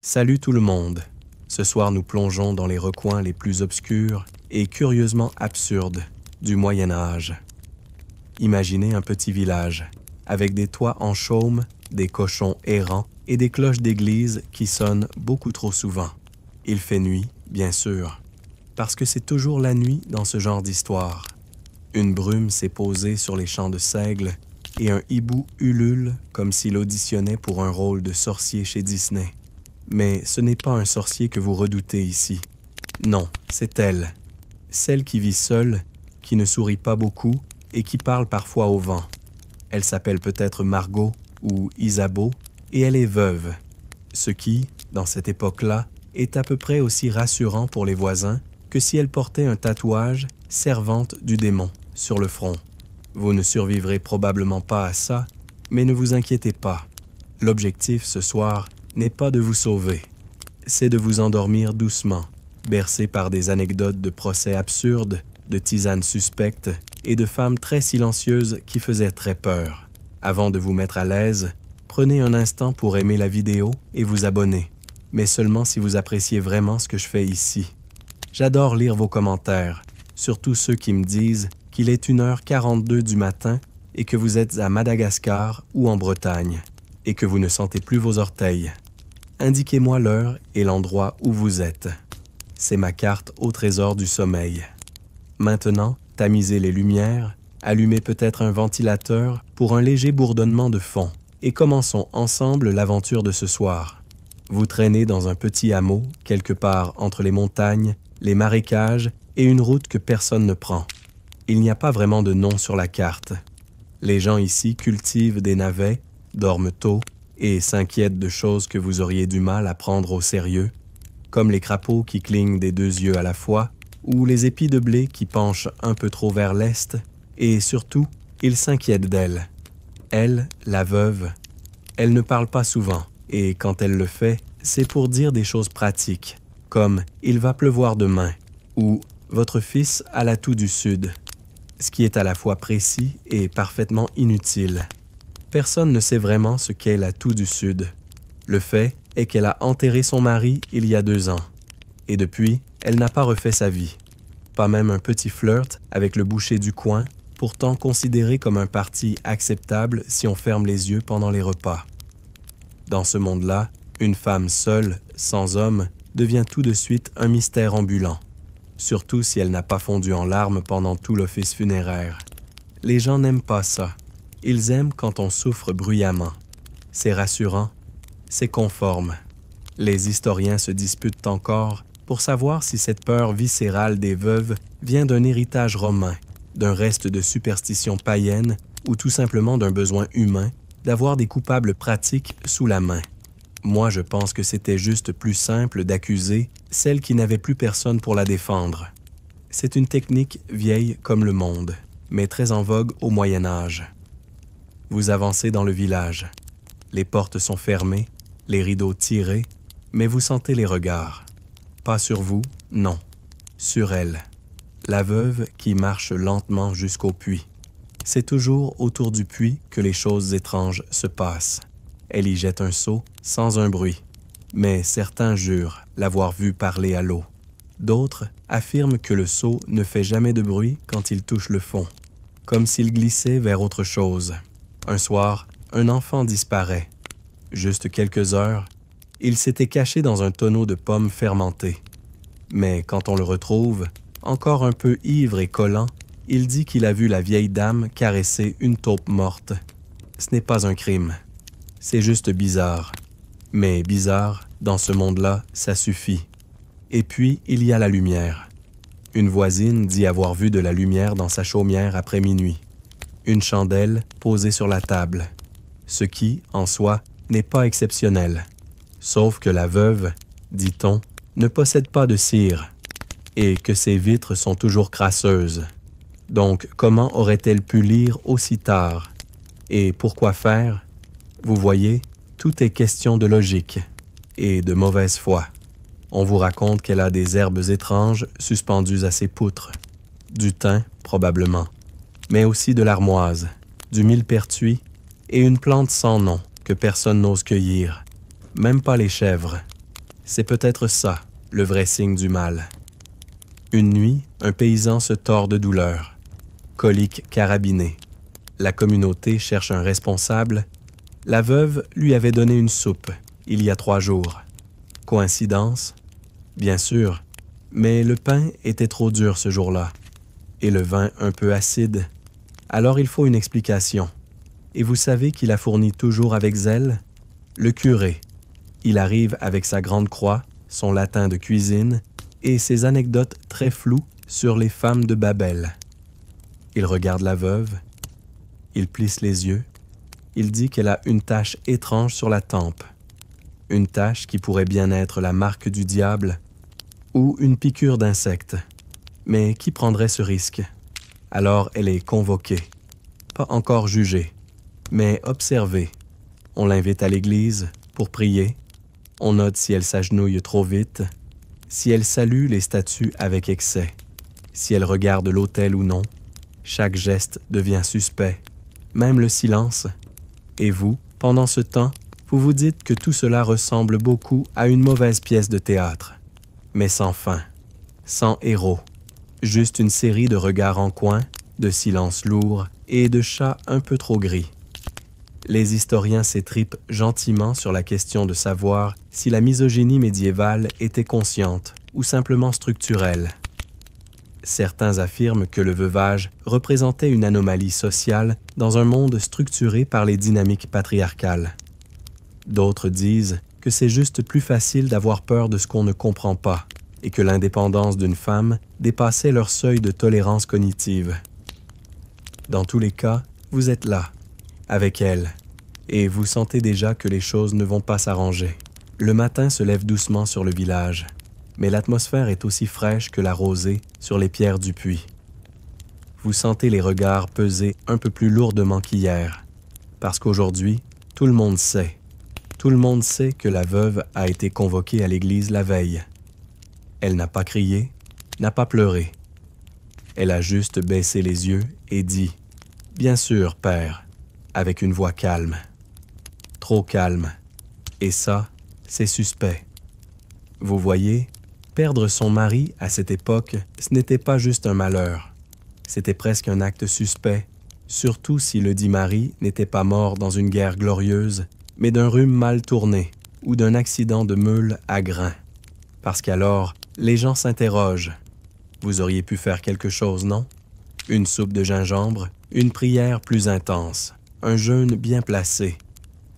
Salut tout le monde! Ce soir, nous plongeons dans les recoins les plus obscurs et curieusement absurdes du Moyen Âge. Imaginez un petit village, avec des toits en chaume, des cochons errants et des cloches d'église qui sonnent beaucoup trop souvent. Il fait nuit, bien sûr, parce que c'est toujours la nuit dans ce genre d'histoire. Une brume s'est posée sur les champs de seigle et un hibou ulule comme s'il auditionnait pour un rôle de sorcier chez Disney. Mais ce n'est pas un sorcier que vous redoutez ici. Non, c'est elle. Celle qui vit seule, qui ne sourit pas beaucoup et qui parle parfois au vent. Elle s'appelle peut-être Margot ou Isabeau et elle est veuve. Ce qui, dans cette époque-là, est à peu près aussi rassurant pour les voisins que si elle portait un tatouage « Servante du démon » sur le front. Vous ne survivrez probablement pas à ça, mais ne vous inquiétez pas. L'objectif ce soir n'est pas de vous sauver. C'est de vous endormir doucement, bercé par des anecdotes de procès absurdes, de tisanes suspectes et de femmes très silencieuses qui faisaient très peur. Avant de vous mettre à l'aise, prenez un instant pour aimer la vidéo et vous abonner, mais seulement si vous appréciez vraiment ce que je fais ici. J'adore lire vos commentaires, surtout ceux qui me disent qu'il est 1h42 du matin et que vous êtes à Madagascar ou en Bretagne, et que vous ne sentez plus vos orteils. Indiquez-moi l'heure et l'endroit où vous êtes. C'est ma carte au trésor du sommeil. Maintenant, tamisez les lumières, allumez peut-être un ventilateur pour un léger bourdonnement de fond, et commençons ensemble l'aventure de ce soir. Vous traînez dans un petit hameau, quelque part entre les montagnes, les marécages et une route que personne ne prend. Il n'y a pas vraiment de nom sur la carte. Les gens ici cultivent des navets, dorment tôt et s'inquiètent de choses que vous auriez du mal à prendre au sérieux, comme les crapauds qui clignent des deux yeux à la fois, ou les épis de blé qui penchent un peu trop vers l'est, et surtout, ils s'inquiètent d'elle. Elle, la veuve, elle ne parle pas souvent, et quand elle le fait, c'est pour dire des choses pratiques, comme « il va pleuvoir demain » ou « votre fils a la toux du sud », ce qui est à la fois précis et parfaitement inutile. Personne ne sait vraiment ce qu'est la toux du sud. Le fait est qu'elle a enterré son mari il y a 2 ans, et depuis, elle n'a pas refait sa vie. Pas même un petit flirt avec le boucher du coin, pourtant considéré comme un parti acceptable si on ferme les yeux pendant les repas. Dans ce monde-là, une femme seule, sans homme, devient tout de suite un mystère ambulant, surtout si elle n'a pas fondu en larmes pendant tout l'office funéraire. Les gens n'aiment pas ça. Ils aiment quand on souffre bruyamment. C'est rassurant, c'est conforme. Les historiens se disputent encore pour savoir si cette peur viscérale des veuves vient d'un héritage romain, d'un reste de superstition païenne ou tout simplement d'un besoin humain d'avoir des coupables pratiques sous la main. Moi, je pense que c'était juste plus simple d'accuser celle qui n'avait plus personne pour la défendre. C'est une technique vieille comme le monde, mais très en vogue au Moyen Âge. Vous avancez dans le village. Les portes sont fermées, les rideaux tirés, mais vous sentez les regards. Pas sur vous, non. Sur elle. La veuve qui marche lentement jusqu'au puits. C'est toujours autour du puits que les choses étranges se passent. Elle y jette un seau sans un bruit, mais certains jurent l'avoir vue parler à l'eau. D'autres affirment que le seau ne fait jamais de bruit quand il touche le fond, comme s'il glissait vers autre chose. Un soir, un enfant disparaît. Juste quelques heures, il s'était caché dans un tonneau de pommes fermentées. Mais quand on le retrouve, encore un peu ivre et collant, il dit qu'il a vu la vieille dame caresser une taupe morte. Ce n'est pas un crime. C'est juste bizarre. Mais bizarre, dans ce monde-là, ça suffit. Et puis, il y a la lumière. Une voisine dit avoir vu de la lumière dans sa chaumière après minuit. Une chandelle posée sur la table, ce qui, en soi, n'est pas exceptionnel. Sauf que la veuve, dit-on, ne possède pas de cire, et que ses vitres sont toujours crasseuses. Donc, comment aurait-elle pu lire aussi tard? Et pourquoi faire? Vous voyez, tout est question de logique, et de mauvaise foi. On vous raconte qu'elle a des herbes étranges suspendues à ses poutres, du thym, probablement, mais aussi de l'armoise, du millepertuis et une plante sans nom que personne n'ose cueillir, même pas les chèvres. C'est peut-être ça, le vrai signe du mal. Une nuit, un paysan se tord de douleur. Colique carabinée. La communauté cherche un responsable. La veuve lui avait donné une soupe, il y a 3 jours. Coïncidence? Bien sûr, mais le pain était trop dur ce jour-là, et le vin un peu acide. Alors il faut une explication. Et vous savez qui la fournit toujours avec zèle? Le curé. Il arrive avec sa grande croix, son latin de cuisine et ses anecdotes très floues sur les femmes de Babel. Il regarde la veuve, il plisse les yeux, il dit qu'elle a une tache étrange sur la tempe, une tache qui pourrait bien être la marque du diable ou une piqûre d'insecte. Mais qui prendrait ce risque? Alors elle est convoquée, pas encore jugée, mais observée. On l'invite à l'église pour prier. On note si elle s'agenouille trop vite, si elle salue les statues avec excès, si elle regarde l'autel ou non. Chaque geste devient suspect, même le silence. Et vous, pendant ce temps, vous vous dites que tout cela ressemble beaucoup à une mauvaise pièce de théâtre, mais sans fin, sans héros, juste une série de regards en coin, de silences lourds et de chats un peu trop gris. Les historiens s'étripent gentiment sur la question de savoir si la misogynie médiévale était consciente ou simplement structurelle. Certains affirment que le veuvage représentait une anomalie sociale dans un monde structuré par les dynamiques patriarcales. D'autres disent que c'est juste plus facile d'avoir peur de ce qu'on ne comprend pas et que l'indépendance d'une femme dépassait leur seuil de tolérance cognitive. Dans tous les cas, vous êtes là, avec elle, et vous sentez déjà que les choses ne vont pas s'arranger. Le matin se lève doucement sur le village, mais l'atmosphère est aussi fraîche que la rosée sur les pierres du puits. Vous sentez les regards peser un peu plus lourdement qu'hier, parce qu'aujourd'hui, tout le monde sait que la veuve a été convoquée à l'église la veille. Elle n'a pas crié, n'a pas pleuré. Elle a juste baissé les yeux et dit « Bien sûr, père », avec une voix calme. Trop calme. Et ça, c'est suspect. Vous voyez, perdre son mari à cette époque, ce n'était pas juste un malheur. C'était presque un acte suspect, surtout si le dit mari n'était pas mort dans une guerre glorieuse, mais d'un rhume mal tourné ou d'un accident de meule à grains. Parce qu'alors, les gens s'interrogent. Vous auriez pu faire quelque chose, non? Une soupe de gingembre, une prière plus intense, un jeûne bien placé.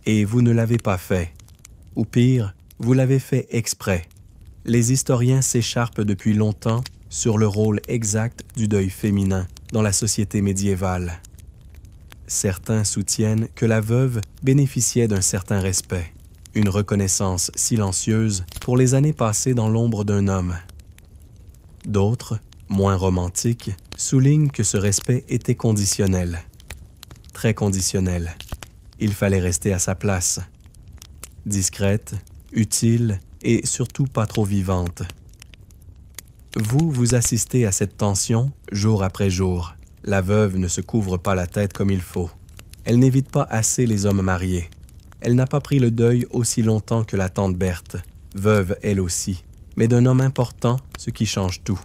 Et vous ne l'avez pas fait. Ou pire, vous l'avez fait exprès. Les historiens s'écharpent depuis longtemps sur le rôle exact du deuil féminin dans la société médiévale. Certains soutiennent que la veuve bénéficiait d'un certain respect, une reconnaissance silencieuse pour les années passées dans l'ombre d'un homme. D'autres, moins romantiques, soulignent que ce respect était conditionnel. Très conditionnel. Il fallait rester à sa place. Discrète, utile et surtout pas trop vivante. Vous assistez à cette tension jour après jour. La veuve ne se couvre pas la tête comme il faut. Elle n'évite pas assez les hommes mariés. Elle n'a pas pris le deuil aussi longtemps que la tante Berthe, veuve elle aussi, mais d'un homme important, ce qui change tout.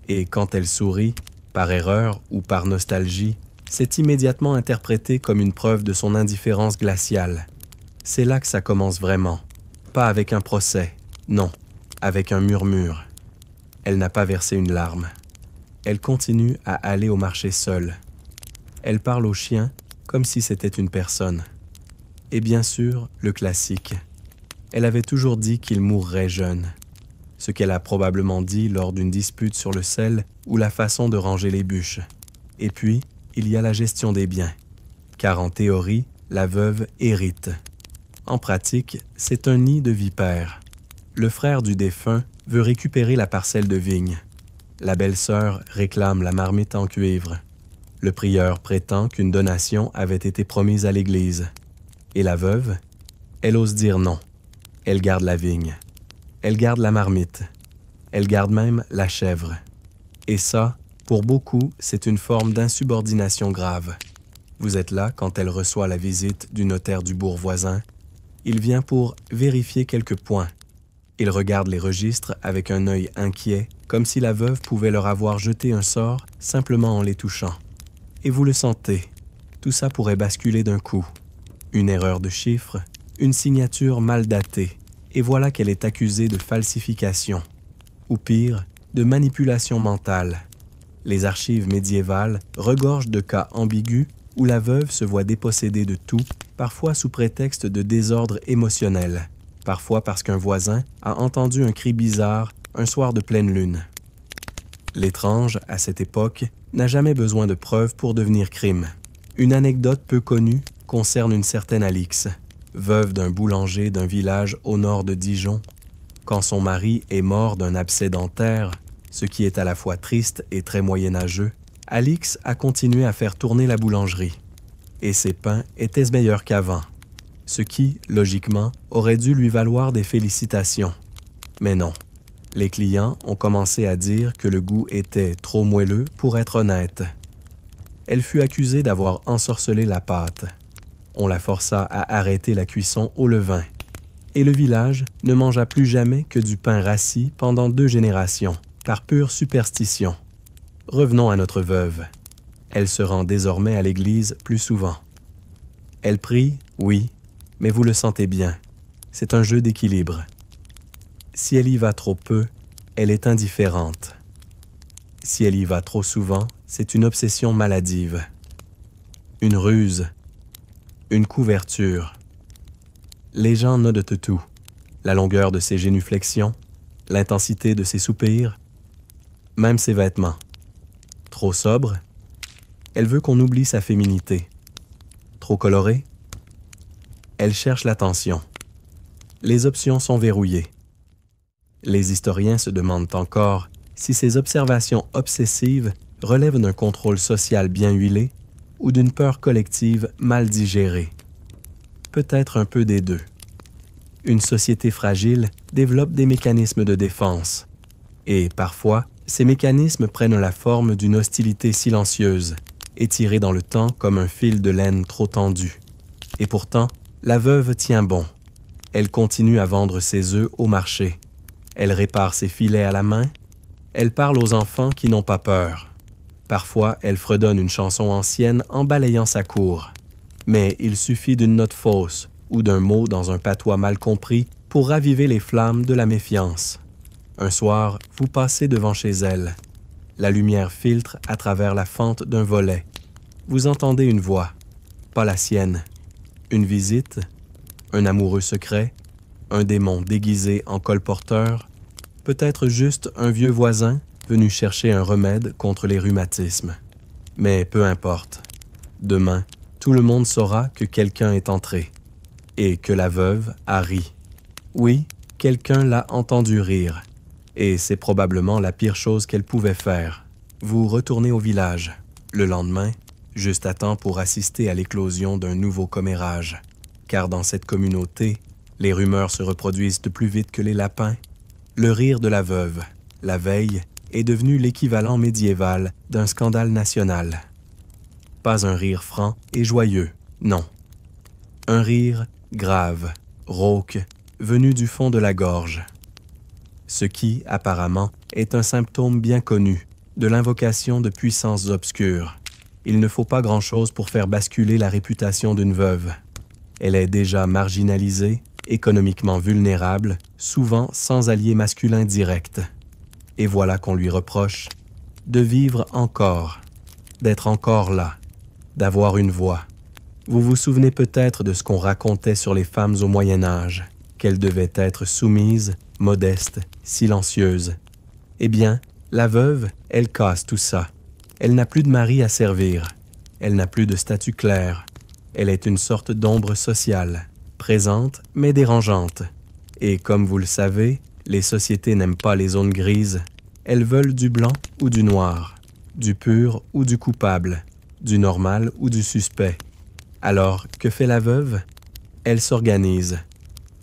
Et quand elle sourit, par erreur ou par nostalgie, c'est immédiatement interprété comme une preuve de son indifférence glaciale. C'est là que ça commence vraiment. Pas avec un procès, non, avec un murmure. Elle n'a pas versé une larme. Elle continue à aller au marché seule. Elle parle au chien comme si c'était une personne. Et bien sûr, le classique. Elle avait toujours dit qu'il mourrait jeune. Ce qu'elle a probablement dit lors d'une dispute sur le sel ou la façon de ranger les bûches. Et puis, il y a la gestion des biens. Car en théorie, la veuve hérite. En pratique, c'est un nid de vipères. Le frère du défunt veut récupérer la parcelle de vigne. La belle-sœur réclame la marmite en cuivre. Le prieur prétend qu'une donation avait été promise à l'église. Et la veuve, elle ose dire non. Elle garde la vigne. Elle garde la marmite. Elle garde même la chèvre. Et ça, pour beaucoup, c'est une forme d'insubordination grave. Vous êtes là quand elle reçoit la visite du notaire du bourg voisin. Il vient pour vérifier quelques points. Ils regardent les registres avec un œil inquiet, comme si la veuve pouvait leur avoir jeté un sort simplement en les touchant. Et vous le sentez, tout ça pourrait basculer d'un coup. Une erreur de chiffre, une signature mal datée, et voilà qu'elle est accusée de falsification. Ou pire, de manipulation mentale. Les archives médiévales regorgent de cas ambigus où la veuve se voit dépossédée de tout, parfois sous prétexte de désordre émotionnel, parfois parce qu'un voisin a entendu un cri bizarre un soir de pleine lune. L'étrange, à cette époque, n'a jamais besoin de preuves pour devenir crime. Une anecdote peu connue concerne une certaine Alix, veuve d'un boulanger d'un village au nord de Dijon. Quand son mari est mort d'un abcès dentaire, ce qui est à la fois triste et très moyenâgeux, Alix a continué à faire tourner la boulangerie. Et ses pains étaient meilleurs qu'avant, ce qui, logiquement, aurait dû lui valoir des félicitations. Mais non. Les clients ont commencé à dire que le goût était trop moelleux pour être honnête. Elle fut accusée d'avoir ensorcelé la pâte. On la força à arrêter la cuisson au levain. Et le village ne mangea plus jamais que du pain rassis pendant 2 générations, par pure superstition. Revenons à notre veuve. Elle se rend désormais à l'église plus souvent. Elle prie, oui, mais vous le sentez bien. C'est un jeu d'équilibre. Si elle y va trop peu, elle est indifférente. Si elle y va trop souvent, c'est une obsession maladive. Une ruse. Une couverture. Les gens notent tout. La longueur de ses génuflexions, l'intensité de ses soupirs, même ses vêtements. Trop sobre? Elle veut qu'on oublie sa féminité. Trop colorée? Elle cherche l'attention. Les options sont verrouillées. Les historiens se demandent encore si ces observations obsessives relèvent d'un contrôle social bien huilé ou d'une peur collective mal digérée. Peut-être un peu des deux. Une société fragile développe des mécanismes de défense. Et parfois, ces mécanismes prennent la forme d'une hostilité silencieuse, étirée dans le temps comme un fil de laine trop tendu. Et pourtant, la veuve tient bon. Elle continue à vendre ses œufs au marché. Elle répare ses filets à la main. Elle parle aux enfants qui n'ont pas peur. Parfois, elle fredonne une chanson ancienne en balayant sa cour. Mais il suffit d'une note fausse ou d'un mot dans un patois mal compris pour raviver les flammes de la méfiance. Un soir, vous passez devant chez elle. La lumière filtre à travers la fente d'un volet. Vous entendez une voix, pas la sienne. Une visite, un amoureux secret, un démon déguisé en colporteur, peut-être juste un vieux voisin venu chercher un remède contre les rhumatismes. Mais peu importe. Demain, tout le monde saura que quelqu'un est entré et que la veuve a ri. Oui, quelqu'un l'a entendu rire. Et c'est probablement la pire chose qu'elle pouvait faire. Vous retournez au village. Le lendemain, juste à temps pour assister à l'éclosion d'un nouveau commérage. Car dans cette communauté, les rumeurs se reproduisent plus vite que les lapins. Le rire de la veuve, la veille, est devenu l'équivalent médiéval d'un scandale national. Pas un rire franc et joyeux, non. Un rire grave, rauque, venu du fond de la gorge. Ce qui, apparemment, est un symptôme bien connu de l'invocation de puissances obscures. Il ne faut pas grand-chose pour faire basculer la réputation d'une veuve. Elle est déjà marginalisée, économiquement vulnérable, souvent sans allié masculin direct. Et voilà qu'on lui reproche de vivre encore, d'être encore là, d'avoir une voix. Vous vous souvenez peut-être de ce qu'on racontait sur les femmes au Moyen Âge, qu'elles devaient être soumises, modestes, silencieuses. Eh bien, la veuve, elle casse tout ça. Elle n'a plus de mari à servir. Elle n'a plus de statut clair. Elle est une sorte d'ombre sociale, présente mais dérangeante. Et comme vous le savez, les sociétés n'aiment pas les zones grises. Elles veulent du blanc ou du noir, du pur ou du coupable, du normal ou du suspect. Alors, que fait la veuve? Elle s'organise.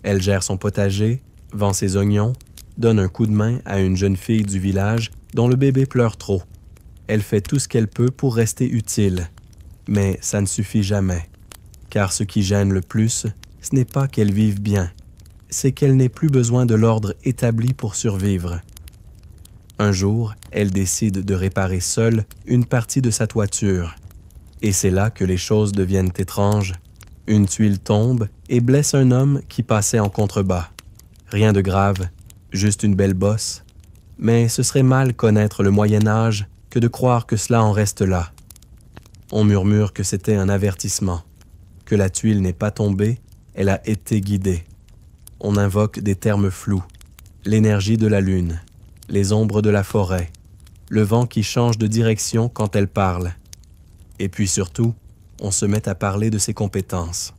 Elle gère son potager, vend ses oignons, donne un coup de main à une jeune fille du village dont le bébé pleure trop. Elle fait tout ce qu'elle peut pour rester utile. Mais ça ne suffit jamais. Car ce qui gêne le plus, ce n'est pas qu'elle vive bien, c'est qu'elle n'ait plus besoin de l'ordre établi pour survivre. Un jour, elle décide de réparer seule une partie de sa toiture. Et c'est là que les choses deviennent étranges. Une tuile tombe et blesse un homme qui passait en contrebas. Rien de grave, juste une belle bosse. Mais ce serait mal connaître le Moyen Âge que de croire que cela en reste là. On murmure que c'était un avertissement, que la tuile n'est pas tombée, elle a été guidée. On invoque des termes flous, l'énergie de la lune, les ombres de la forêt, le vent qui change de direction quand elle parle. Et puis surtout, on se met à parler de ses compétences.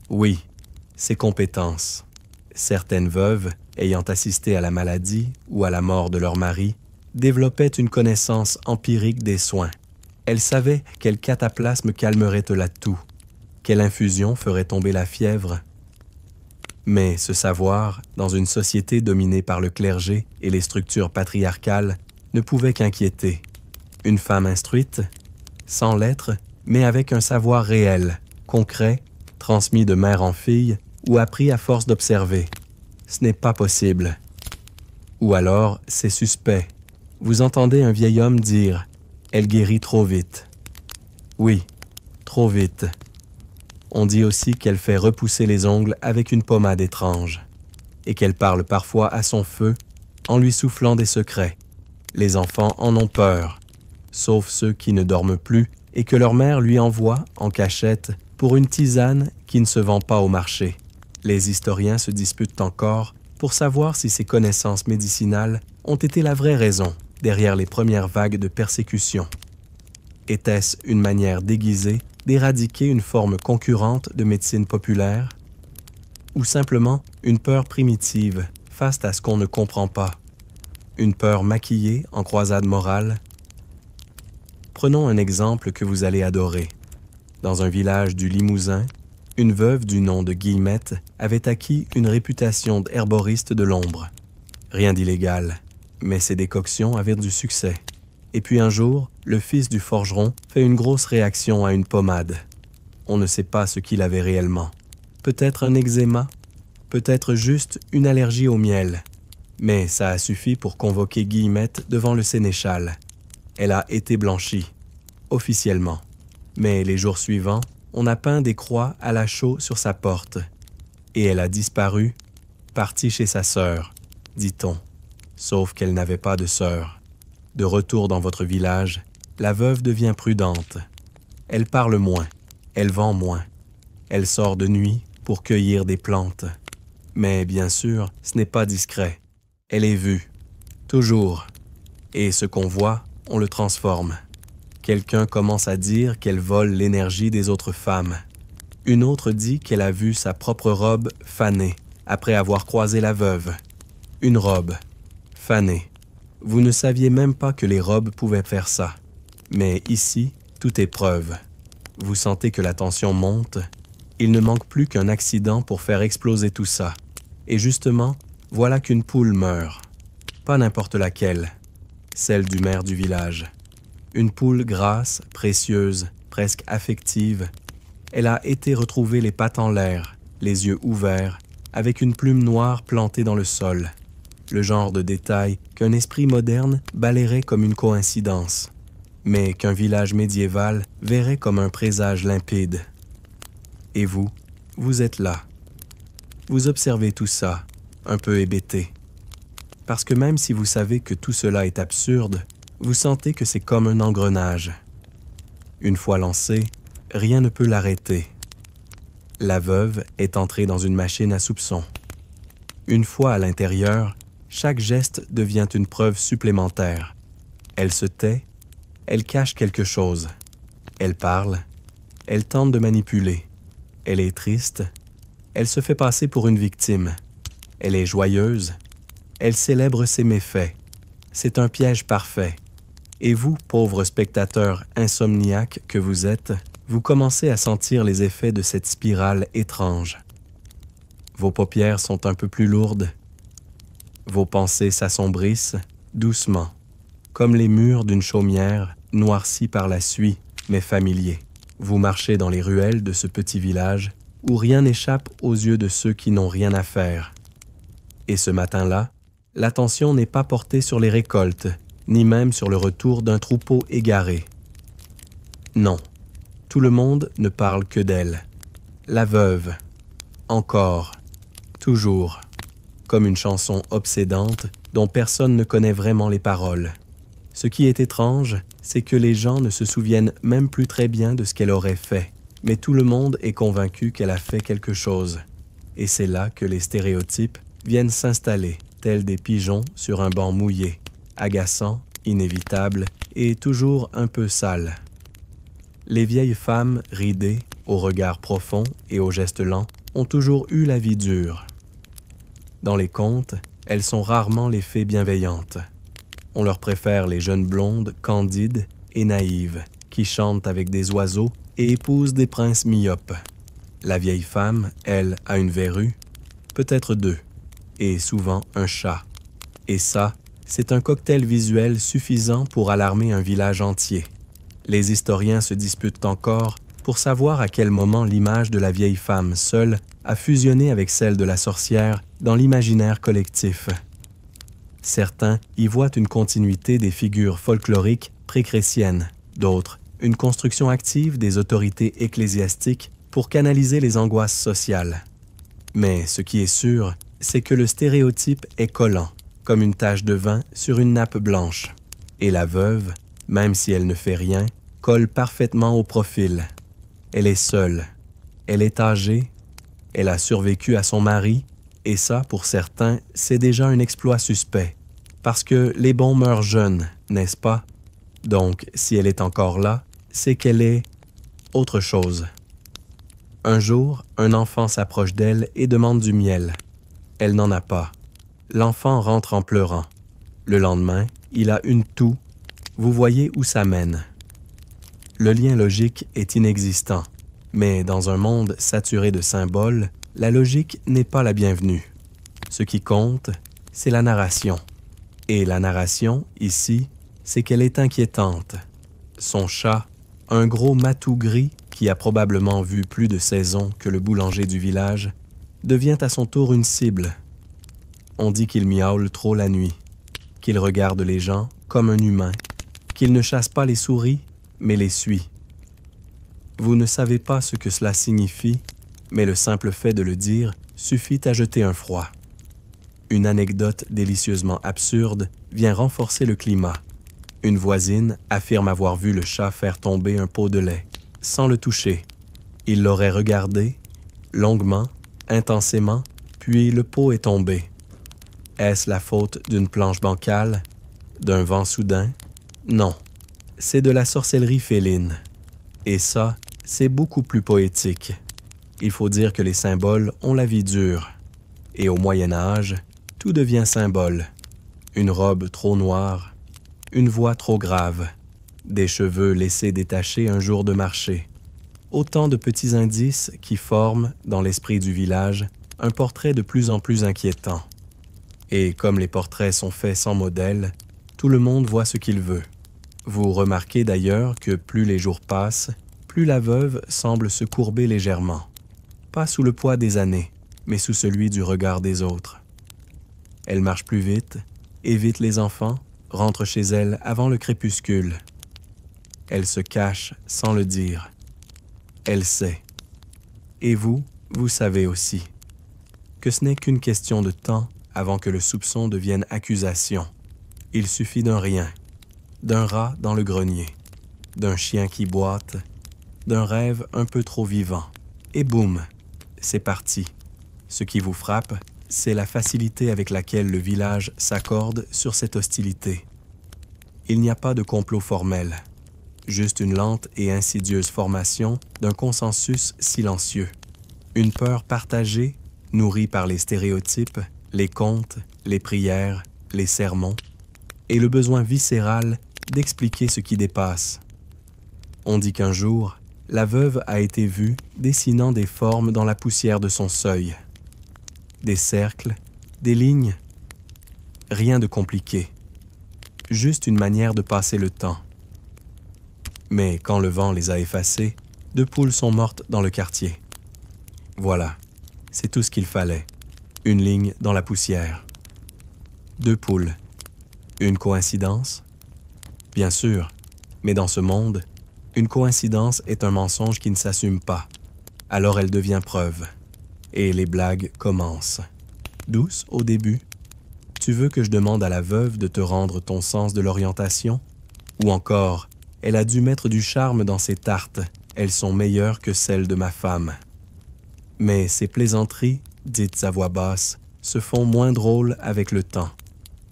Oui, ses compétences. Certaines veuves, ayant assisté à la maladie ou à la mort de leur mari, développaient une connaissance empirique des soins. Elles savaient quel cataplasme calmerait la toux, quelle infusion ferait tomber la fièvre. Mais ce savoir, dans une société dominée par le clergé et les structures patriarcales, ne pouvait qu'inquiéter. Une femme instruite, sans lettres, mais avec un savoir réel, concret, transmis de mère en fille ou appris à force d'observer. Ce n'est pas possible. Ou alors, c'est suspect. Vous entendez un vieil homme dire « Elle guérit trop vite ». Oui, trop vite. On dit aussi qu'elle fait repousser les ongles avec une pommade étrange et qu'elle parle parfois à son feu en lui soufflant des secrets. Les enfants en ont peur, sauf ceux qui ne dorment plus et que leur mère lui envoie en cachette pour une tisane qui ne se vend pas au marché. Les historiens se disputent encore pour savoir si ces connaissances médicinales ont été la vraie raison derrière les premières vagues de persécution. Était-ce une manière déguisée d'éradiquer une forme concurrente de médecine populaire? Ou simplement une peur primitive face à ce qu'on ne comprend pas? Une peur maquillée en croisade morale? Prenons un exemple que vous allez adorer. Dans un village du Limousin, une veuve du nom de Guillemette avait acquis une réputation d'herboriste de l'ombre. Rien d'illégal, mais ses décoctions avaient du succès. Et puis un jour, le fils du forgeron fait une grosse réaction à une pommade. On ne sait pas ce qu'il avait réellement. Peut-être un eczéma, peut-être juste une allergie au miel. Mais ça a suffi pour convoquer Guillemette devant le sénéchal. Elle a été blanchie, officiellement. Mais les jours suivants, on a peint des croix à la chaux sur sa porte. Et elle a disparu, partie chez sa sœur, dit-on. Sauf qu'elle n'avait pas de sœur. De retour dans votre village, la veuve devient prudente. Elle parle moins, elle vend moins. Elle sort de nuit pour cueillir des plantes. Mais bien sûr, ce n'est pas discret. Elle est vue, toujours. Et ce qu'on voit, on le transforme. Quelqu'un commence à dire qu'elle vole l'énergie des autres femmes. Une autre dit qu'elle a vu sa propre robe fanée après avoir croisé la veuve. Une robe, fanée. Vous ne saviez même pas que les robes pouvaient faire ça. Mais ici, tout est preuve. Vous sentez que la tension monte. Il ne manque plus qu'un accident pour faire exploser tout ça. Et justement, voilà qu'une poule meurt. Pas n'importe laquelle. Celle du maire du village. Une poule grasse, précieuse, presque affective. Elle a été retrouvée les pattes en l'air, les yeux ouverts, avec une plume noire plantée dans le sol. Le genre de détail qu'un esprit moderne balayerait comme une coïncidence, mais qu'un village médiéval verrait comme un présage limpide. Et vous, vous êtes là. Vous observez tout ça, un peu hébété. Parce que même si vous savez que tout cela est absurde, vous sentez que c'est comme un engrenage. Une fois lancé, rien ne peut l'arrêter. La veuve est entrée dans une machine à soupçons. Une fois à l'intérieur, chaque geste devient une preuve supplémentaire. Elle se tait, elle cache quelque chose. Elle parle, elle tente de manipuler. Elle est triste, elle se fait passer pour une victime. Elle est joyeuse, elle célèbre ses méfaits. C'est un piège parfait. Et vous, pauvre spectateur insomniaque que vous êtes, vous commencez à sentir les effets de cette spirale étrange. Vos paupières sont un peu plus lourdes. Vos pensées s'assombrissent doucement, comme les murs d'une chaumière noircis par la suie, mais familiers. Vous marchez dans les ruelles de ce petit village où rien n'échappe aux yeux de ceux qui n'ont rien à faire. Et ce matin-là, l'attention n'est pas portée sur les récoltes, ni même sur le retour d'un troupeau égaré. Non, tout le monde ne parle que d'elle. La veuve, encore, toujours, comme une chanson obsédante dont personne ne connaît vraiment les paroles. Ce qui est étrange, c'est que les gens ne se souviennent même plus très bien de ce qu'elle aurait fait, mais tout le monde est convaincu qu'elle a fait quelque chose. Et c'est là que les stéréotypes viennent s'installer, tels des pigeons sur un banc mouillé, agaçants, inévitables et toujours un peu sales. Les vieilles femmes ridées, au regard profond et aux gestes lents, ont toujours eu la vie dure. Dans les contes, elles sont rarement les fées bienveillantes. On leur préfère les jeunes blondes candides et naïves, qui chantent avec des oiseaux et épousent des princes myopes. La vieille femme, elle, a une verrue, peut-être deux, et souvent un chat. Et ça, c'est un cocktail visuel suffisant pour alarmer un village entier. Les historiens se disputent encore pour savoir à quel moment l'image de la vieille femme seule a fusionné avec celle de la sorcière dans l'imaginaire collectif. Certains y voient une continuité des figures folkloriques pré-chrétiennes, d'autres une construction active des autorités ecclésiastiques pour canaliser les angoisses sociales. Mais ce qui est sûr, c'est que le stéréotype est collant, comme une tache de vin sur une nappe blanche. Et la veuve, même si elle ne fait rien, colle parfaitement au profil. Elle est seule, elle est âgée, elle a survécu à son mari, et ça, pour certains, c'est déjà un exploit suspect. Parce que les bons meurent jeunes, n'est-ce pas? Donc, si elle est encore là, c'est qu'elle est autre chose. Un jour, un enfant s'approche d'elle et demande du miel. Elle n'en a pas. L'enfant rentre en pleurant. Le lendemain, il a une toux. Vous voyez où ça mène. Le lien logique est inexistant, mais dans un monde saturé de symboles, la logique n'est pas la bienvenue. Ce qui compte, c'est la narration. Et la narration, ici, c'est qu'elle est inquiétante. Son chat, un gros matou gris qui a probablement vu plus de saisons que le boulanger du village, devient à son tour une cible. On dit qu'il miaule trop la nuit, qu'il regarde les gens comme un humain, qu'il ne chasse pas les souris, mais les suit. Vous ne savez pas ce que cela signifie, mais le simple fait de le dire suffit à jeter un froid. Une anecdote délicieusement absurde vient renforcer le climat. Une voisine affirme avoir vu le chat faire tomber un pot de lait, sans le toucher. Il l'aurait regardé, longuement, intensément, puis le pot est tombé. Est-ce la faute d'une planche bancale, d'un vent soudain? Non, c'est de la sorcellerie féline. Et ça, c'est beaucoup plus poétique. Il faut dire que les symboles ont la vie dure. Et au Moyen Âge, tout devient symbole. Une robe trop noire, une voix trop grave, des cheveux laissés détachés un jour de marché. Autant de petits indices qui forment, dans l'esprit du village, un portrait de plus en plus inquiétant. Et comme les portraits sont faits sans modèle, tout le monde voit ce qu'il veut. Vous remarquez d'ailleurs que plus les jours passent, plus la veuve semble se courber légèrement. Pas sous le poids des années, mais sous celui du regard des autres. Elle marche plus vite, évite les enfants, rentre chez elle avant le crépuscule. Elle se cache sans le dire. Elle sait. Et vous, vous savez aussi. Que ce n'est qu'une question de temps avant que le soupçon devienne accusation. Il suffit d'un rien, d'un rat dans le grenier, d'un chien qui boite, d'un rêve un peu trop vivant. Et boum, c'est parti. Ce qui vous frappe, c'est la facilité avec laquelle le village s'accorde sur cette hostilité. Il n'y a pas de complot formel, juste une lente et insidieuse formation d'un consensus silencieux. Une peur partagée, nourrie par les stéréotypes, les contes, les prières, les sermons, et le besoin viscéral d'expliquer ce qui dépasse. On dit qu'un jour, la veuve a été vue dessinant des formes dans la poussière de son seuil. Des cercles, des lignes, rien de compliqué. Juste une manière de passer le temps. Mais quand le vent les a effacés, 2 poules sont mortes dans le quartier. Voilà, c'est tout ce qu'il fallait. Une ligne dans la poussière. 2 poules. Une coïncidence? Bien sûr, mais dans ce monde, une coïncidence est un mensonge qui ne s'assume pas. Alors elle devient preuve. Et les blagues commencent. Douce au début. Tu veux que je demande à la veuve de te rendre ton sens de l'orientation? Ou encore, elle a dû mettre du charme dans ses tartes. Elles sont meilleures que celles de ma femme. Mais ces plaisanteries, dites à voix basse, se font moins drôles avec le temps.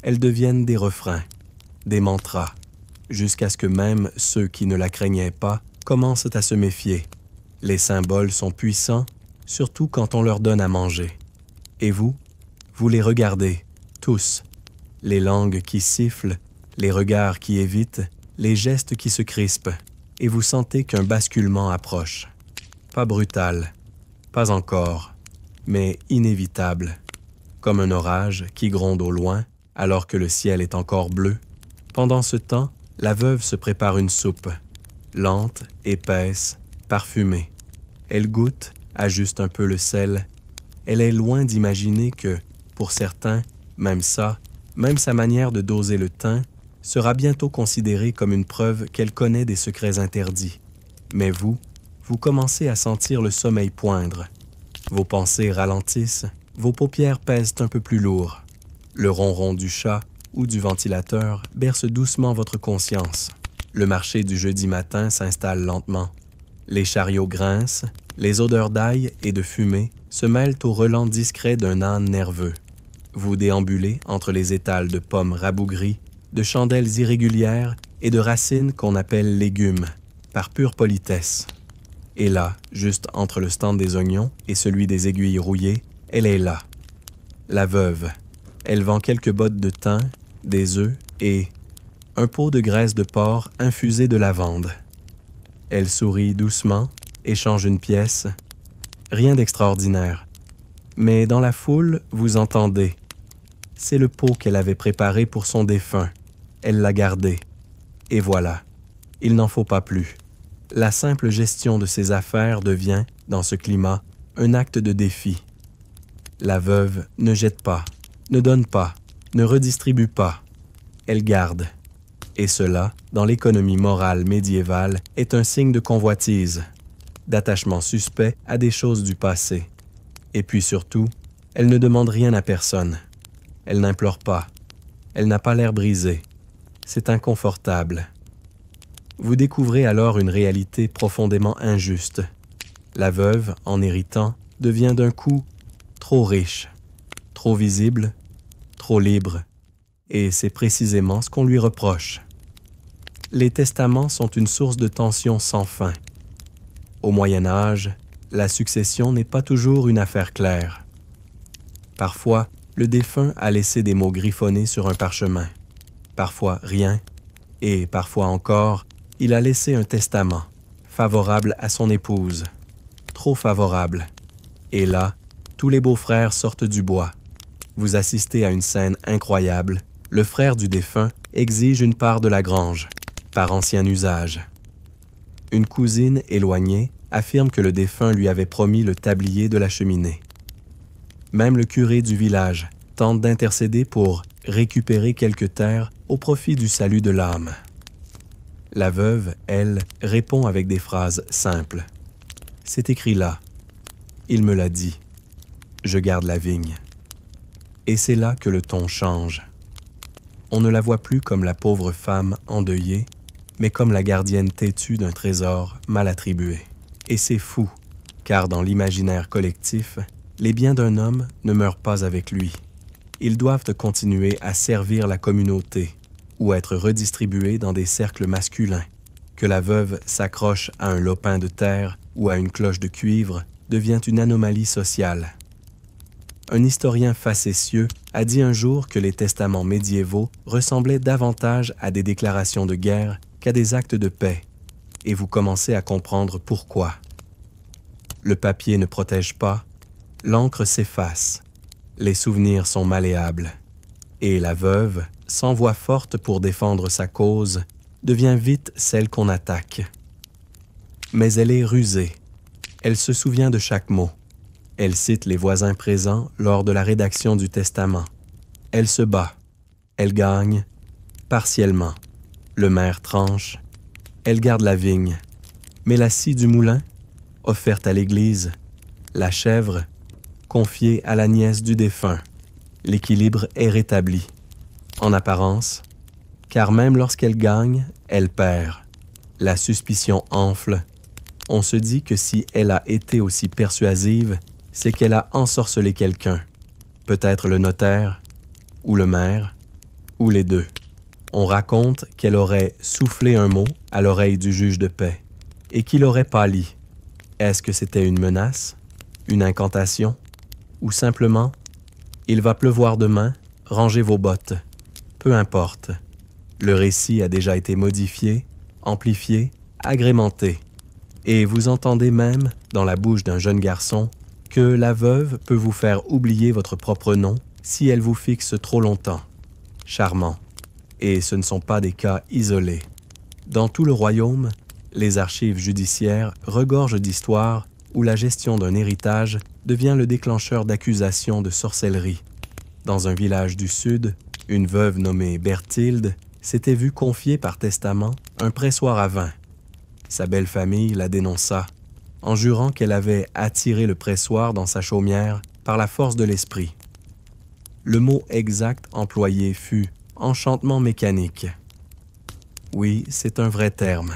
Elles deviennent des refrains, des mantras, jusqu'à ce que même ceux qui ne la craignaient pas commencent à se méfier. Les symboles sont puissants, surtout quand on leur donne à manger. Et vous les regardez, tous. Les langues qui sifflent, les regards qui évitent, les gestes qui se crispent, et vous sentez qu'un basculement approche. Pas brutal, pas encore, mais inévitable. Comme un orage qui gronde au loin, alors que le ciel est encore bleu. Pendant ce temps, la veuve se prépare une soupe, lente, épaisse, parfumée. Elle goûte, ajuste un peu le sel. Elle est loin d'imaginer que, pour certains, même sa manière de doser le thym, sera bientôt considérée comme une preuve qu'elle connaît des secrets interdits. Mais vous commencez à sentir le sommeil poindre. Vos pensées ralentissent, vos paupières pèsent un peu plus lourd. Le ronron du chat ou du ventilateur berce doucement votre conscience. Le marché du jeudi matin s'installe lentement. Les chariots grincent, les odeurs d'ail et de fumée se mêlent au relent discret d'un âne nerveux. Vous déambulez entre les étals de pommes rabougries, de chandelles irrégulières et de racines qu'on appelle légumes, par pure politesse. Et là, juste entre le stand des oignons et celui des aiguilles rouillées, elle est là. La veuve. Elle vend quelques bottes de thym, des œufs et un pot de graisse de porc infusée de lavande. Elle sourit doucement, échange une pièce. Rien d'extraordinaire. Mais dans la foule, vous entendez. C'est le pot qu'elle avait préparé pour son défunt. Elle l'a gardé. Et voilà. Il n'en faut pas plus. La simple gestion de ses affaires devient, dans ce climat, un acte de défi. La veuve ne jette pas, ne donne pas, ne redistribue pas. Elle garde. Et cela, dans l'économie morale médiévale, est un signe de convoitise, d'attachement suspect à des choses du passé. Et puis surtout, elle ne demande rien à personne. Elle n'implore pas. Elle n'a pas l'air brisée. C'est inconfortable. Vous découvrez alors une réalité profondément injuste. La veuve, en héritant, devient d'un coup trop riche, trop visible, trop libre. Et c'est précisément ce qu'on lui reproche. Les testaments sont une source de tension sans fin. Au Moyen Âge, la succession n'est pas toujours une affaire claire. Parfois, le défunt a laissé des mots griffonnés sur un parchemin. Parfois rien. Et parfois encore, il a laissé un testament, favorable à son épouse. Trop favorable. Et là, tous les beaux-frères sortent du bois. Vous assistez à une scène incroyable. Le frère du défunt exige une part de la grange, par ancien usage. Une cousine éloignée affirme que le défunt lui avait promis le tablier de la cheminée. Même le curé du village tente d'intercéder pour récupérer quelques terres au profit du salut de l'âme. La veuve, elle, répond avec des phrases simples. C'est écrit là. Il me l'a dit. Je garde la vigne. Et c'est là que le ton change. On ne la voit plus comme la pauvre femme endeuillée, mais comme la gardienne têtue d'un trésor mal attribué. Et c'est fou, car dans l'imaginaire collectif, les biens d'un homme ne meurent pas avec lui. Ils doivent continuer à servir la communauté ou être redistribués dans des cercles masculins. Que la veuve s'accroche à un lopin de terre ou à une cloche de cuivre devient une anomalie sociale. Un historien facétieux a dit un jour que les testaments médiévaux ressemblaient davantage à des déclarations de guerre qu'à des actes de paix, et vous commencez à comprendre pourquoi. Le papier ne protège pas, l'encre s'efface, les souvenirs sont malléables, et la veuve, sans voix forte pour défendre sa cause, devient vite celle qu'on attaque. Mais elle est rusée, elle se souvient de chaque mot. Elle cite les voisins présents lors de la rédaction du testament. Elle se bat. Elle gagne, partiellement. Le maire tranche. Elle garde la vigne. Mais la scie du moulin, offerte à l'Église. La chèvre, confiée à la nièce du défunt. L'équilibre est rétabli. En apparence, car même lorsqu'elle gagne, elle perd. La suspicion enfle. On se dit que si elle a été aussi persuasive, c'est qu'elle a ensorcelé quelqu'un. Peut-être le notaire, ou le maire, ou les deux. On raconte qu'elle aurait soufflé un mot à l'oreille du juge de paix et qu'il aurait pâli. Est-ce que c'était une menace, une incantation, ou simplement « Il va pleuvoir demain, rangez vos bottes ». Peu importe. Le récit a déjà été modifié, amplifié, agrémenté. Et vous entendez même, dans la bouche d'un jeune garçon, que la veuve peut vous faire oublier votre propre nom si elle vous fixe trop longtemps. Charmant. Et ce ne sont pas des cas isolés. Dans tout le royaume, les archives judiciaires regorgent d'histoires où la gestion d'un héritage devient le déclencheur d'accusations de sorcellerie. Dans un village du Sud, une veuve nommée Berthilde s'était vue confier par testament un pressoir à vin. Sa belle famille la dénonça, en jurant qu'elle avait attiré le pressoir dans sa chaumière par la force de l'esprit. Le mot exact employé fut « enchantement mécanique ». Oui, c'est un vrai terme.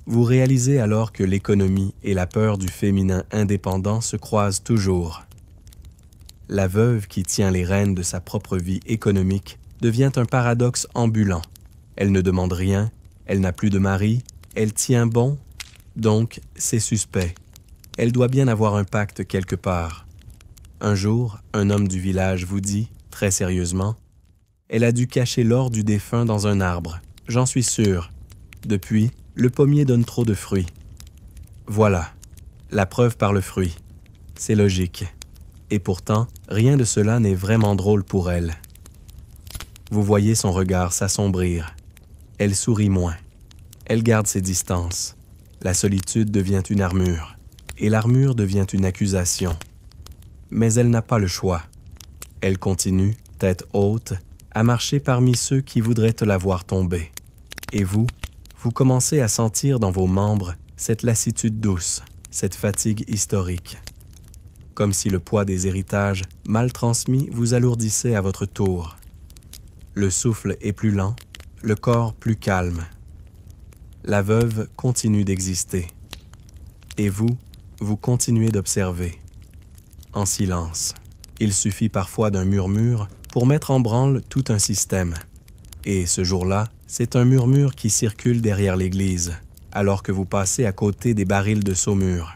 Vous réalisez alors que l'économie et la peur du féminin indépendant se croisent toujours. La veuve qui tient les rênes de sa propre vie économique devient un paradoxe ambulant. Elle ne demande rien, elle n'a plus de mari, elle tient bon, donc c'est suspect. Elle doit bien avoir un pacte quelque part. Un jour, un homme du village vous dit, très sérieusement, « Elle a dû cacher l'or du défunt dans un arbre, j'en suis sûr. Depuis, le pommier donne trop de fruits. » Voilà, la preuve par le fruit. C'est logique. Et pourtant, rien de cela n'est vraiment drôle pour elle. Vous voyez son regard s'assombrir. Elle sourit moins. Elle garde ses distances. La solitude devient une armure, et l'armure devient une accusation. Mais elle n'a pas le choix. Elle continue, tête haute, à marcher parmi ceux qui voudraient te la voir tomber. Et vous commencez à sentir dans vos membres cette lassitude douce, cette fatigue historique. Comme si le poids des héritages mal transmis vous alourdissait à votre tour. Le souffle est plus lent, le corps plus calme. La veuve continue d'exister. Et vous continuez d'observer. En silence. Il suffit parfois d'un murmure pour mettre en branle tout un système. Et ce jour-là, c'est un murmure qui circule derrière l'église, alors que vous passez à côté des barils de saumure.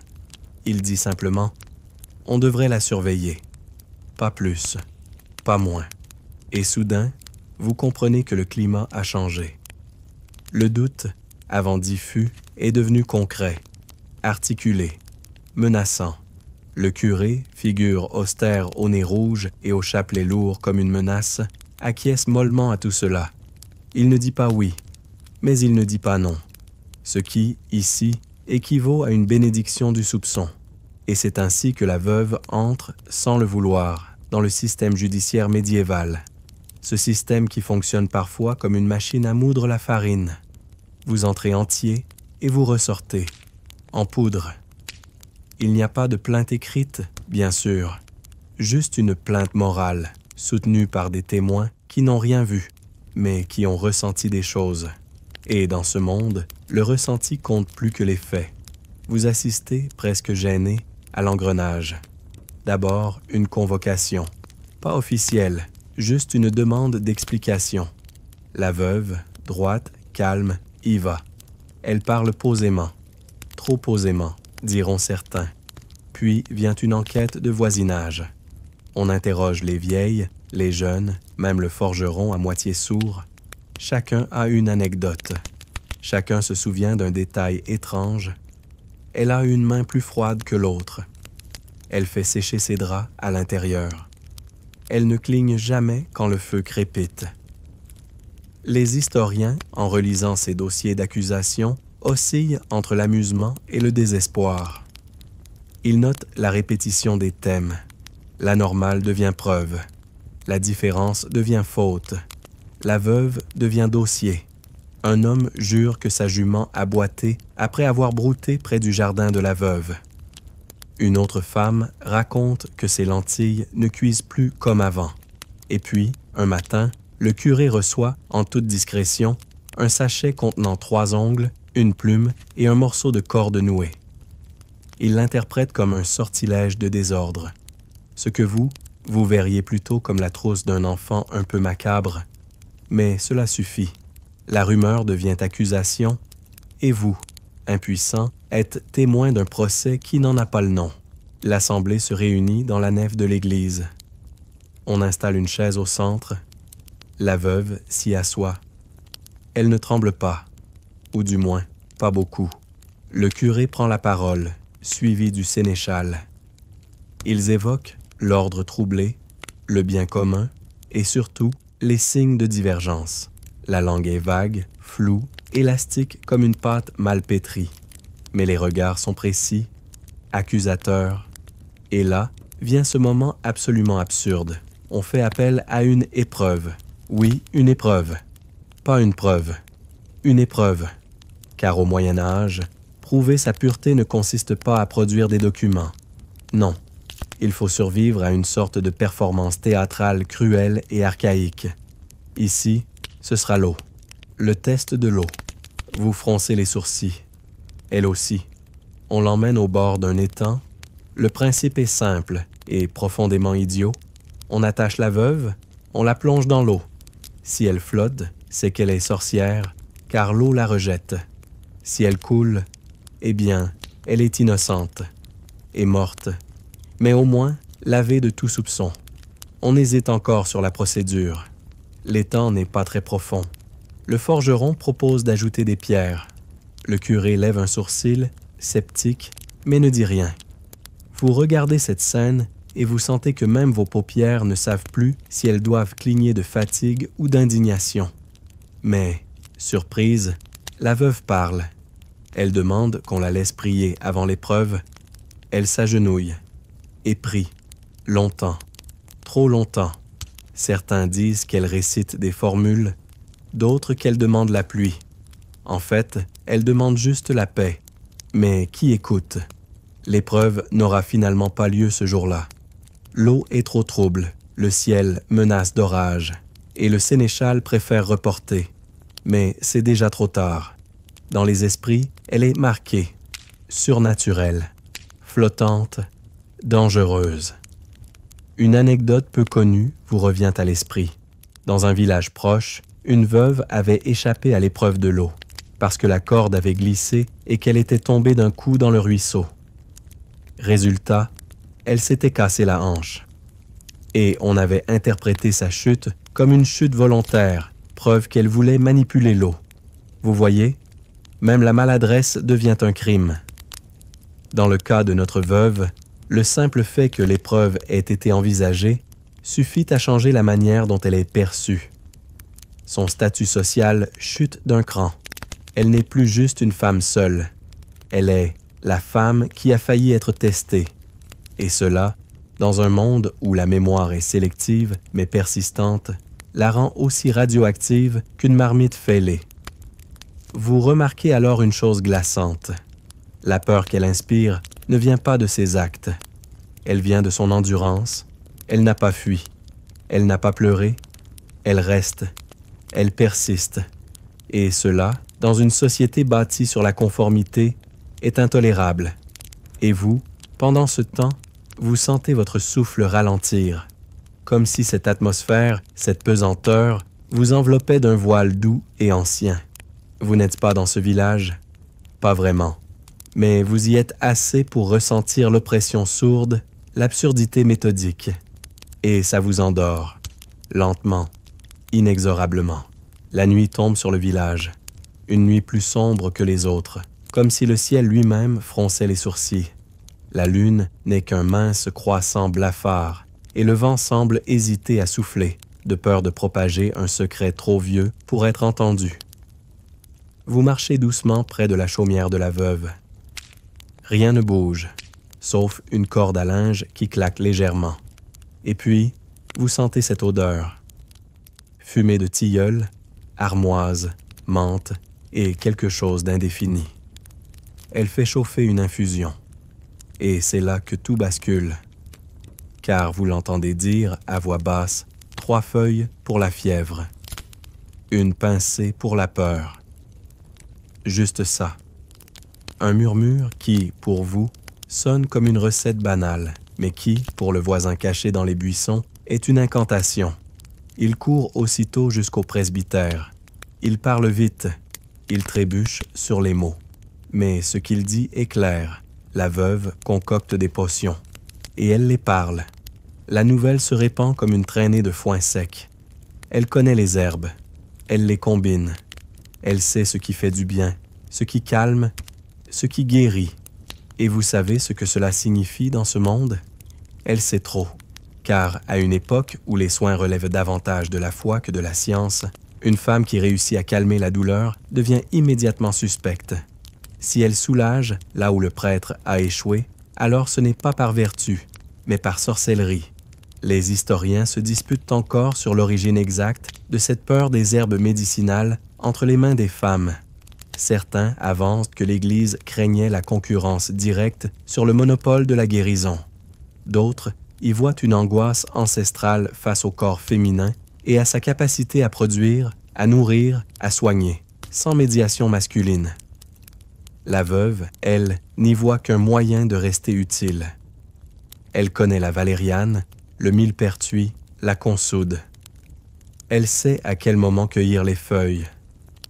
Il dit simplement « On devrait la surveiller. » Pas plus, pas moins. Et soudain, vous comprenez que le climat a changé. Le doute, avant diffus, est devenu concret, articulé, menaçant. Le curé, figure austère au nez rouge et au chapelet lourd comme une menace, acquiesce mollement à tout cela. Il ne dit pas oui, mais il ne dit pas non. Ce qui, ici, équivaut à une bénédiction du soupçon. Et c'est ainsi que la veuve entre, sans le vouloir, dans le système judiciaire médiéval. Ce système qui fonctionne parfois comme une machine à moudre la farine. Vous entrez entier et vous ressortez, en poudre. Il n'y a pas de plainte écrite, bien sûr, juste une plainte morale, soutenue par des témoins qui n'ont rien vu, mais qui ont ressenti des choses. Et dans ce monde, le ressenti compte plus que les faits. Vous assistez, presque gêné, à l'engrenage. D'abord, une convocation, pas officielle, juste une demande d'explication. La veuve, droite, calme, y va. Elle parle posément, trop posément, diront certains. Puis vient une enquête de voisinage. On interroge les vieilles, les jeunes, même le forgeron à moitié sourd. Chacun a une anecdote. Chacun se souvient d'un détail étrange. Elle a une main plus froide que l'autre. Elle fait sécher ses draps à l'intérieur. Elle ne cligne jamais quand le feu crépite. Les historiens, en relisant ces dossiers d'accusation, oscillent entre l'amusement et le désespoir. Il note la répétition des thèmes. L'anormal devient preuve. La différence devient faute. La veuve devient dossier. Un homme jure que sa jument a boité après avoir brouté près du jardin de la veuve. Une autre femme raconte que ses lentilles ne cuisent plus comme avant. Et puis, un matin, le curé reçoit, en toute discrétion, un sachet contenant 3 ongles, une plume et un morceau de corde nouée. Il l'interprète comme un sortilège de désordre. Ce que vous verriez plutôt comme la trousse d'un enfant un peu macabre. Mais cela suffit. La rumeur devient accusation, et vous, impuissant, êtes témoin d'un procès qui n'en a pas le nom. L'assemblée se réunit dans la nef de l'église. On installe une chaise au centre. La veuve s'y assoit. Elle ne tremble pas, ou du moins, pas beaucoup. Le curé prend la parole, suivi du sénéchal. Ils évoquent l'ordre troublé, le bien commun et surtout les signes de divergence. La langue est vague, floue, élastique comme une pâte mal pétrie. Mais les regards sont précis, accusateurs. Et là vient ce moment absolument absurde. On fait appel à une épreuve. Oui, une épreuve. Pas une preuve. Une épreuve. Car au Moyen Âge, prouver sa pureté ne consiste pas à produire des documents. Non. Il faut survivre à une sorte de performance théâtrale cruelle et archaïque. Ici, ce sera l'eau. Le test de l'eau. Vous froncez les sourcils. Elle aussi. On l'emmène au bord d'un étang. Le principe est simple et profondément idiot. On attache la veuve, on la plonge dans l'eau. Si elle flotte, c'est qu'elle est sorcière, car l'eau la rejette. Si elle coule, eh bien, elle est innocente et morte. Mais au moins, lavée de tout soupçon. On hésite encore sur la procédure. L'étang n'est pas très profond. Le forgeron propose d'ajouter des pierres. Le curé lève un sourcil, sceptique, mais ne dit rien. Vous regardez cette scène et vous sentez que même vos paupières ne savent plus si elles doivent cligner de fatigue ou d'indignation. Mais, surprise, la veuve parle. Elle demande qu'on la laisse prier avant l'épreuve. Elle s'agenouille et prie, longtemps, trop longtemps. Certains disent qu'elle récite des formules, d'autres qu'elle demande la pluie. En fait, elle demande juste la paix. Mais qui écoute? L'épreuve n'aura finalement pas lieu ce jour-là. L'eau est trop trouble, le ciel menace d'orage, et le sénéchal préfère reporter. Mais c'est déjà trop tard. Dans les esprits, elle est marquée, surnaturelle, flottante, dangereuse. Une anecdote peu connue vous revient à l'esprit. Dans un village proche, une veuve avait échappé à l'épreuve de l'eau, parce que la corde avait glissé et qu'elle était tombée d'un coup dans le ruisseau. Résultat, elle s'était cassé la hanche. Et on avait interprété sa chute comme une chute volontaire, preuve qu'elle voulait manipuler l'eau. Vous voyez, même la maladresse devient un crime. Dans le cas de notre veuve, le simple fait que l'épreuve ait été envisagée suffit à changer la manière dont elle est perçue. Son statut social chute d'un cran. Elle n'est plus juste une femme seule. Elle est la femme qui a failli être testée. Et cela, dans un monde où la mémoire est sélective mais persistante, la rend aussi radioactive qu'une marmite fêlée. Vous remarquez alors une chose glaçante. La peur qu'elle inspire ne vient pas de ses actes. Elle vient de son endurance. Elle n'a pas fui. Elle n'a pas pleuré. Elle reste. Elle persiste. Et cela, dans une société bâtie sur la conformité, est intolérable. Et vous, pendant ce temps, vous sentez votre souffle ralentir, comme si cette atmosphère, cette pesanteur, vous enveloppait d'un voile doux et ancien. Vous n'êtes pas dans ce village? Pas vraiment. Mais vous y êtes assez pour ressentir l'oppression sourde, l'absurdité méthodique. Et ça vous endort, lentement, inexorablement. La nuit tombe sur le village, une nuit plus sombre que les autres, comme si le ciel lui-même fronçait les sourcils. La lune n'est qu'un mince croissant blafard, et le vent semble hésiter à souffler, de peur de propager un secret trop vieux pour être entendu. Vous marchez doucement près de la chaumière de la veuve. Rien ne bouge. sauf une corde à linge qui claque légèrement. Et puis, vous sentez cette odeur. Fumée de tilleul, armoise, menthe et quelque chose d'indéfini. Elle fait chauffer une infusion. Et c'est là que tout bascule. Car vous l'entendez dire à voix basse, 3 feuilles pour la fièvre. Une pincée pour la peur. Juste ça. Un murmure qui, pour vous, sonne comme une recette banale, mais qui, pour le voisin caché dans les buissons, est une incantation. Il court aussitôt jusqu'au presbytère. Il parle vite. Il trébuche sur les mots. Mais ce qu'il dit est clair. La veuve concocte des potions. Et elle les parle. La nouvelle se répand comme une traînée de foin sec. Elle connaît les herbes. Elle les combine. Elle sait ce qui fait du bien, ce qui calme, ce qui guérit. Et vous savez ce que cela signifie dans ce monde? Elle sait trop. Car à une époque où les soins relèvent davantage de la foi que de la science, une femme qui réussit à calmer la douleur devient immédiatement suspecte. Si elle soulage là où le prêtre a échoué, alors ce n'est pas par vertu, mais par sorcellerie. Les historiens se disputent encore sur l'origine exacte de cette peur des herbes médicinales entre les mains des femmes. Certains avancent que l'Église craignait la concurrence directe sur le monopole de la guérison. D'autres y voient une angoisse ancestrale face au corps féminin et à sa capacité à produire, à nourrir, à soigner, sans médiation masculine. La veuve, elle, n'y voit qu'un moyen de rester utile. Elle connaît la valériane, le millepertuis, la consoude. Elle sait à quel moment cueillir les feuilles.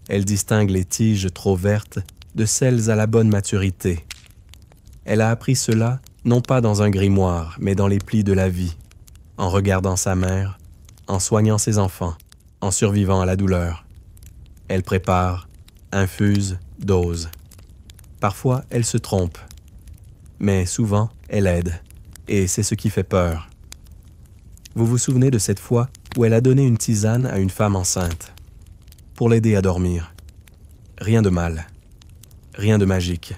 Elle distingue les tiges trop vertes de celles à la bonne maturité. Elle a appris cela non pas dans un grimoire, mais dans les plis de la vie, en regardant sa mère, en soignant ses enfants, en survivant à la douleur. Elle prépare, infuse, dose. Parfois, elle se trompe, mais souvent, elle aide, et c'est ce qui fait peur. Vous vous souvenez de cette fois où elle a donné une tisane à une femme enceinte, pour l'aider à dormir. Rien de mal, rien de magique.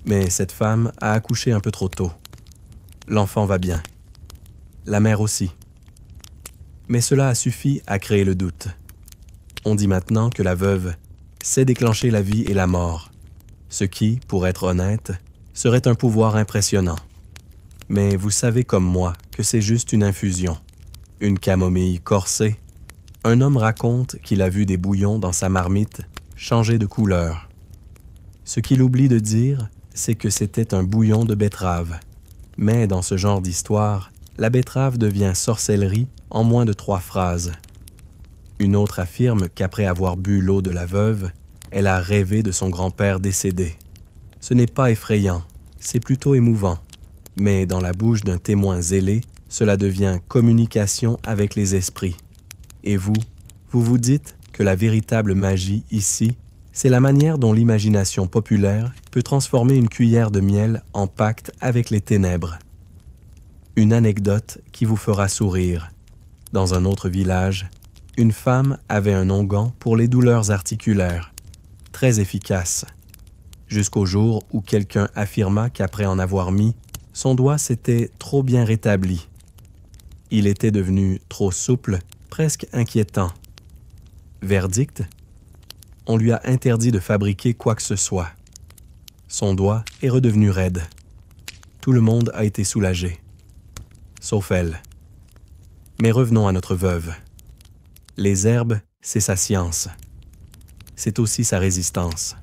Mais cette femme a accouché un peu trop tôt. L'enfant va bien. La mère aussi. Mais cela a suffi à créer le doute. On dit maintenant que la veuve sait déclencher la vie et la mort, ce qui, pour être honnête, serait un pouvoir impressionnant. Mais vous savez comme moi que c'est juste une infusion, une camomille corsée. Un homme raconte qu'il a vu des bouillons dans sa marmite changer de couleur. Ce qu'il oublie de dire, c'est que c'était un bouillon de betterave. Mais dans ce genre d'histoire, la betterave devient sorcellerie en moins de 3 phrases. Une autre affirme qu'après avoir bu l'eau de la veuve, elle a rêvé de son grand-père décédé. Ce n'est pas effrayant, c'est plutôt émouvant. Mais dans la bouche d'un témoin zélé, cela devient communication avec les esprits. Et vous vous dites que la véritable magie ici, c'est la manière dont l'imagination populaire peut transformer une cuillère de miel en pacte avec les ténèbres. Une anecdote qui vous fera sourire. Dans un autre village, une femme avait un onguent pour les douleurs articulaires, très efficace, jusqu'au jour où quelqu'un affirma qu'après en avoir mis, son doigt s'était trop bien rétabli. Il était devenu trop souple, presque inquiétant. Verdict? On lui a interdit de fabriquer quoi que ce soit. Son doigt est redevenu raide. Tout le monde a été soulagé. Sauf elle. Mais revenons à notre veuve. Les herbes, c'est sa science. C'est aussi sa résistance.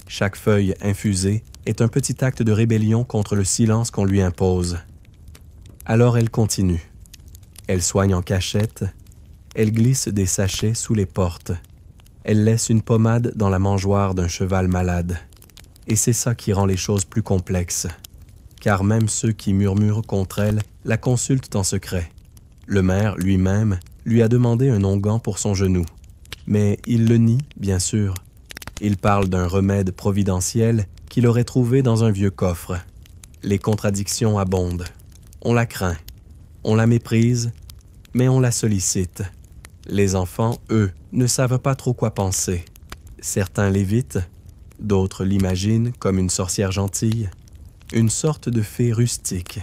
Chaque feuille infusée est un petit acte de rébellion contre le silence qu'on lui impose. Alors elle continue. Elle soigne en cachette. Elle glisse des sachets sous les portes. Elle laisse une pommade dans la mangeoire d'un cheval malade. Et c'est ça qui rend les choses plus complexes. Car même ceux qui murmurent contre elle la consultent en secret. Le maire lui-même lui a demandé un onguent pour son genou. Mais il le nie, bien sûr. Il parle d'un remède providentiel qu'il aurait trouvé dans un vieux coffre. Les contradictions abondent. On la craint. On la méprise, mais on la sollicite. Les enfants, eux, ne savent pas trop quoi penser. Certains l'évitent, d'autres l'imaginent comme une sorcière gentille. Une sorte de fée rustique.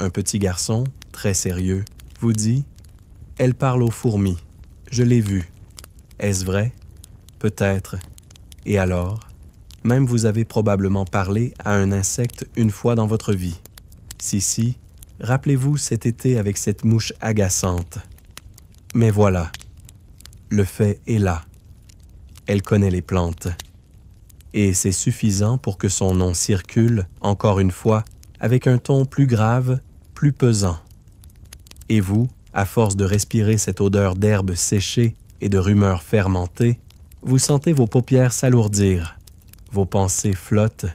Un petit garçon, très sérieux, vous dit « Elle parle aux fourmis. Je l'ai vue. Est-ce vrai? Peut-être. Et alors? Même vous avez probablement parlé à un insecte une fois dans votre vie. Si, rappelez-vous cet été avec cette mouche agaçante. Mais voilà, le fait est là. Elle connaît les plantes. Et c'est suffisant pour que son nom circule, encore une fois, avec un ton plus grave, plus pesant. Et vous, à force de respirer cette odeur d'herbe séchée et de rumeurs fermentées, vous sentez vos paupières s'alourdir, vos pensées flottent.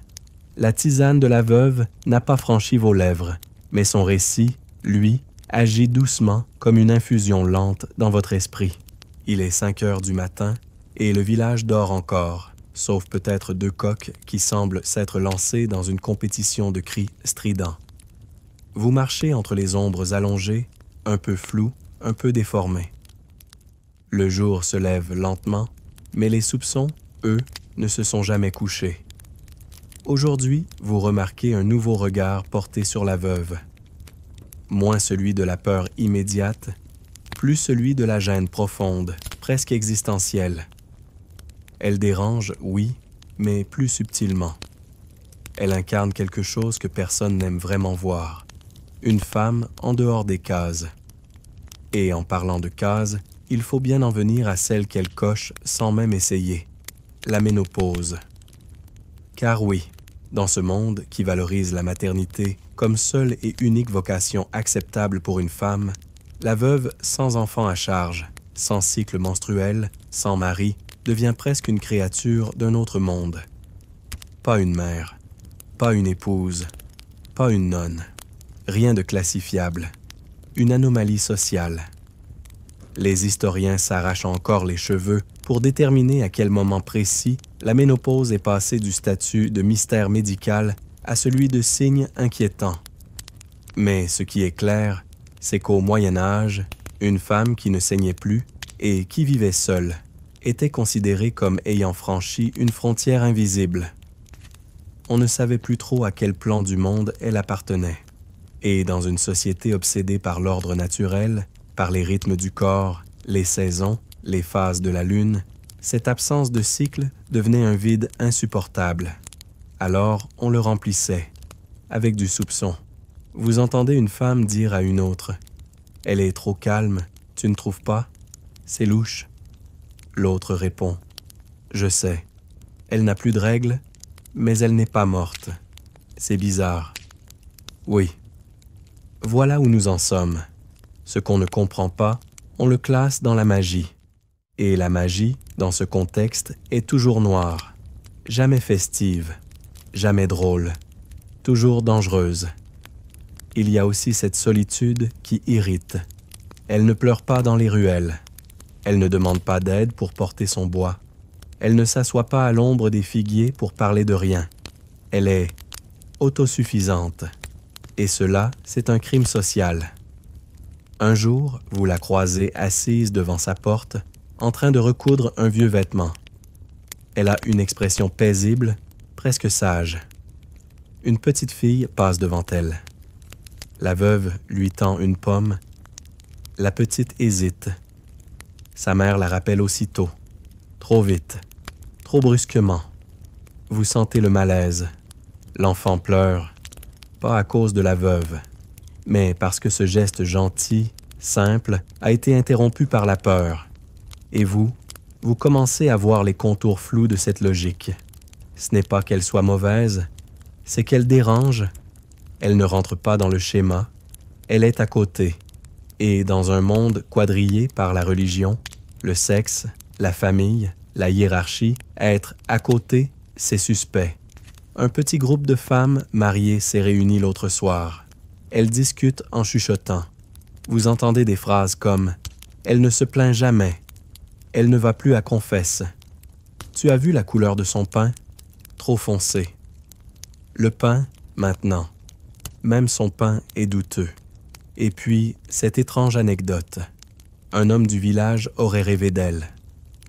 La tisane de la veuve n'a pas franchi vos lèvres, mais son récit, lui, agit doucement comme une infusion lente dans votre esprit. Il est 5 heures du matin et le village dort encore, sauf peut-être 2 coqs qui semblent s'être lancés dans une compétition de cris stridents. Vous marchez entre les ombres allongées, un peu floues, un peu déformées. Le jour se lève lentement, mais les soupçons, eux, ne se sont jamais couchés. Aujourd'hui, vous remarquez un nouveau regard porté sur la veuve. Moins celui de la peur immédiate, plus celui de la gêne profonde, presque existentielle. Elle dérange, oui, mais plus subtilement. Elle incarne quelque chose que personne n'aime vraiment voir. Une femme en dehors des cases. Et en parlant de cases, il faut bien en venir à celle qu'elle coche sans même essayer. La ménopause. Car oui, dans ce monde qui valorise la maternité comme seule et unique vocation acceptable pour une femme, la veuve sans enfant à charge, sans cycle menstruel, sans mari, devient presque une créature d'un autre monde. Pas une mère, pas une épouse, pas une nonne, rien de classifiable, une anomalie sociale. Les historiens s'arrachent encore les cheveux pour déterminer à quel moment précis la ménopause est passée du statut de mystère médical à celui de signe inquiétant. Mais ce qui est clair, c'est qu'au Moyen Âge, une femme qui ne saignait plus et qui vivait seule était considérée comme ayant franchi une frontière invisible. On ne savait plus trop à quel plan du monde elle appartenait. Et dans une société obsédée par l'ordre naturel, par les rythmes du corps, les saisons, les phases de la lune, cette absence de cycle devenait un vide insupportable. Alors on le remplissait, avec du soupçon. Vous entendez une femme dire à une autre « Elle est trop calme, tu ne trouves pas? C'est louche. » L'autre répond « Je sais, elle n'a plus de règles, mais elle n'est pas morte. C'est bizarre. » Oui. Voilà où nous en sommes. Ce qu'on ne comprend pas, on le classe dans la magie. Et la magie, dans ce contexte, est toujours noire, jamais festive, jamais drôle, toujours dangereuse. Il y a aussi cette solitude qui irrite. Elle ne pleure pas dans les ruelles. Elle ne demande pas d'aide pour porter son bois. Elle ne s'assoit pas à l'ombre des figuiers pour parler de rien. Elle est autosuffisante. Et cela, c'est un crime social. Un jour, vous la croisez assise devant sa porte, en train de recoudre un vieux vêtement. Elle a une expression paisible, presque sage. Une petite fille passe devant elle. La veuve lui tend une pomme. La petite hésite. Sa mère la rappelle aussitôt. Trop vite, trop brusquement. Vous sentez le malaise. L'enfant pleure, pas à cause de la veuve, mais parce que ce geste gentil, simple, a été interrompu par la peur. Et vous commencez à voir les contours flous de cette logique. Ce n'est pas qu'elle soit mauvaise, c'est qu'elle dérange. Elle ne rentre pas dans le schéma, elle est à côté. Et dans un monde quadrillé par la religion, le sexe, la famille, la hiérarchie, être à côté, c'est suspect. Un petit groupe de femmes mariées s'est réuni l'autre soir. Elles discutent en chuchotant. Vous entendez des phrases comme « Elle ne se plaint jamais »,« Elle ne va plus à confesse »,« Tu as vu la couleur de son pain? Trop foncé. » Le pain, maintenant. Même son pain est douteux. Et puis, cette étrange anecdote. Un homme du village aurait rêvé d'elle.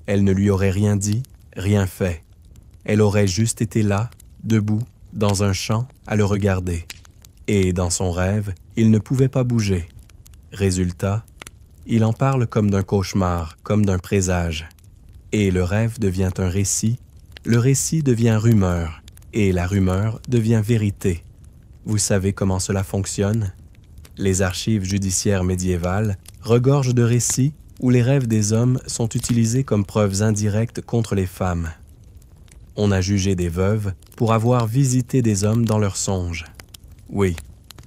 Elle ne lui aurait rien dit, rien fait. Elle aurait juste été là, debout, dans un champ, à le regarder. Et dans son rêve, il ne pouvait pas bouger. Résultat, il en parle comme d'un cauchemar, comme d'un présage. Et le rêve devient un récit, le récit devient rumeur, et la rumeur devient vérité. Vous savez comment cela fonctionne? Les archives judiciaires médiévales regorgent de récits où les rêves des hommes sont utilisés comme preuves indirectes contre les femmes. On a jugé des veuves pour avoir visité des hommes dans leurs songes. Oui,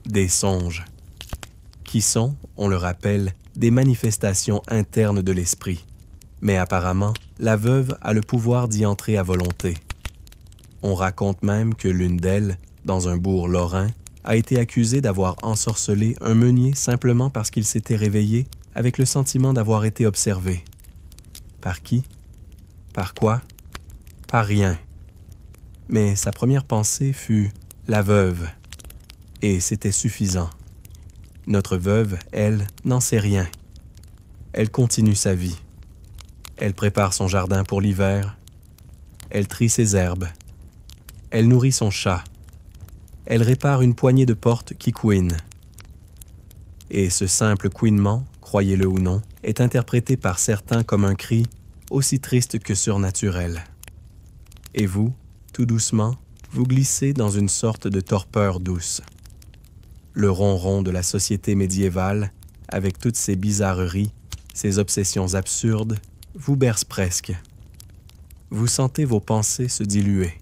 des songes. Qui sont, on le rappelle, des manifestations internes de l'esprit. Mais apparemment, la veuve a le pouvoir d'y entrer à volonté. On raconte même que l'une d'elles, dans un bourg lorrain, a été accusée d'avoir ensorcelé un meunier simplement parce qu'il s'était réveillé avec le sentiment d'avoir été observé. Par qui? Par quoi? Par rien. Mais sa première pensée fut « la veuve ». Et c'était suffisant. Notre veuve, elle, n'en sait rien. Elle continue sa vie. Elle prépare son jardin pour l'hiver. Elle trie ses herbes. Elle nourrit son chat. Elle répare une poignée de portes qui couinent. Et ce simple couinement, croyez-le ou non, est interprété par certains comme un cri aussi triste que surnaturel. Et vous, tout doucement, vous glissez dans une sorte de torpeur douce. Le ronron de la société médiévale, avec toutes ses bizarreries, ses obsessions absurdes, vous berce presque. Vous sentez vos pensées se diluer.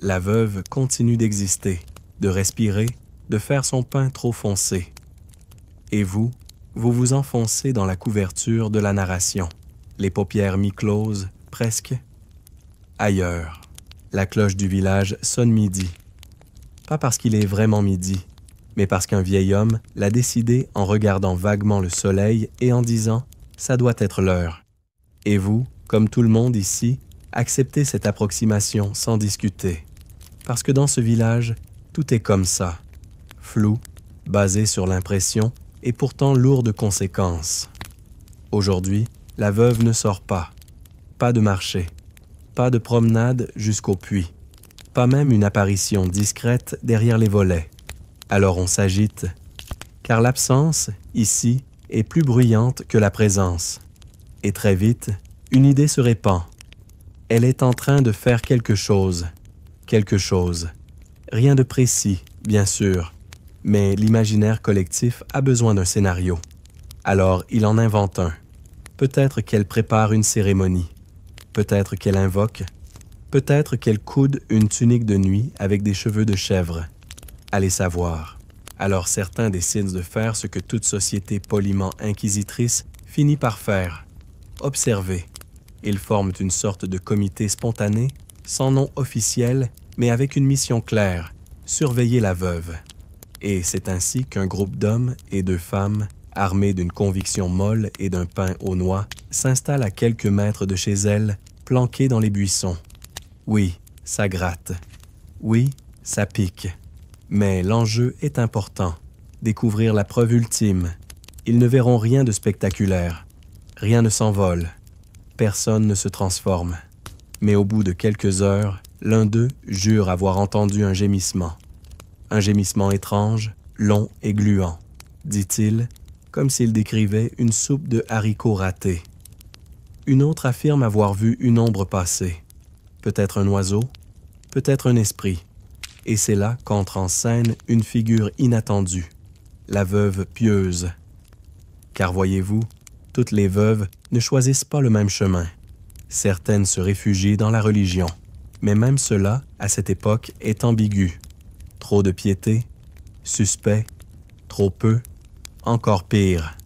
La veuve continue d'exister, de respirer, de faire son pain trop foncé. Et vous, vous vous enfoncez dans la couverture de la narration, les paupières mi-closes, presque. Ailleurs, la cloche du village sonne midi. Pas parce qu'il est vraiment midi, mais parce qu'un vieil homme l'a décidé en regardant vaguement le soleil et en disant « ça doit être l'heure ». Et vous, comme tout le monde ici, acceptez cette approximation sans discuter. Parce que dans ce village, tout est comme ça, flou, basé sur l'impression et pourtant lourd de conséquences. Aujourd'hui, la veuve ne sort pas. Pas de marché. Pas de promenade jusqu'au puits. Pas même une apparition discrète derrière les volets. Alors on s'agite, car l'absence, ici, est plus bruyante que la présence. Et très vite, une idée se répand. Elle est en train de faire quelque chose. Quelque chose. Rien de précis, bien sûr, mais l'imaginaire collectif a besoin d'un scénario. Alors il en invente un. Peut-être qu'elle prépare une cérémonie. Peut-être qu'elle invoque. Peut-être qu'elle coude une tunique de nuit avec des cheveux de chèvre. Allez savoir. Alors certains décident de faire ce que toute société poliment inquisitrice finit par faire. Observer. Ils forment une sorte de comité spontané, sans nom officiel, mais avec une mission claire, surveiller la veuve. Et c'est ainsi qu'un groupe d'hommes et de femmes, armés d'une conviction molle et d'un pain aux noix, s'installe à quelques mètres de chez elle, planqués dans les buissons. Oui, ça gratte. Oui, ça pique. Mais l'enjeu est important. Découvrir la preuve ultime. Ils ne verront rien de spectaculaire. Rien ne s'envole. Personne ne se transforme. Mais au bout de quelques heures, l'un d'eux jure avoir entendu un gémissement. Un gémissement étrange, long et gluant, dit-il, comme s'il décrivait une soupe de haricots ratés. Une autre affirme avoir vu une ombre passer. Peut-être un oiseau, peut-être un esprit. Et c'est là qu'entre en scène une figure inattendue, la veuve pieuse. Car voyez-vous, toutes les veuves ne choisissent pas le même chemin. Certaines se réfugient dans la religion. Mais même cela, à cette époque, est ambigu. Trop de piété, suspect, trop peu, encore pire.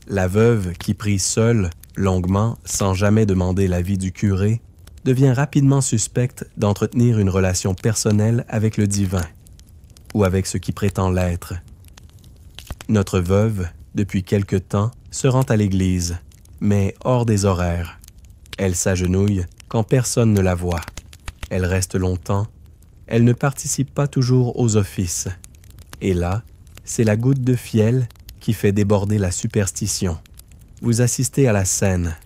La veuve qui prie seule, longuement, sans jamais demander l'avis du curé, devient rapidement suspecte d'entretenir une relation personnelle avec le divin, ou avec ce qui prétend l'être. Notre veuve, depuis quelque temps, se rend à l'église, mais hors des horaires. Elle s'agenouille quand personne ne la voit. Elle reste longtemps. Elle ne participe pas toujours aux offices. Et là, c'est la goutte de fiel qui fait déborder la superstition. Vous assistez à la scène.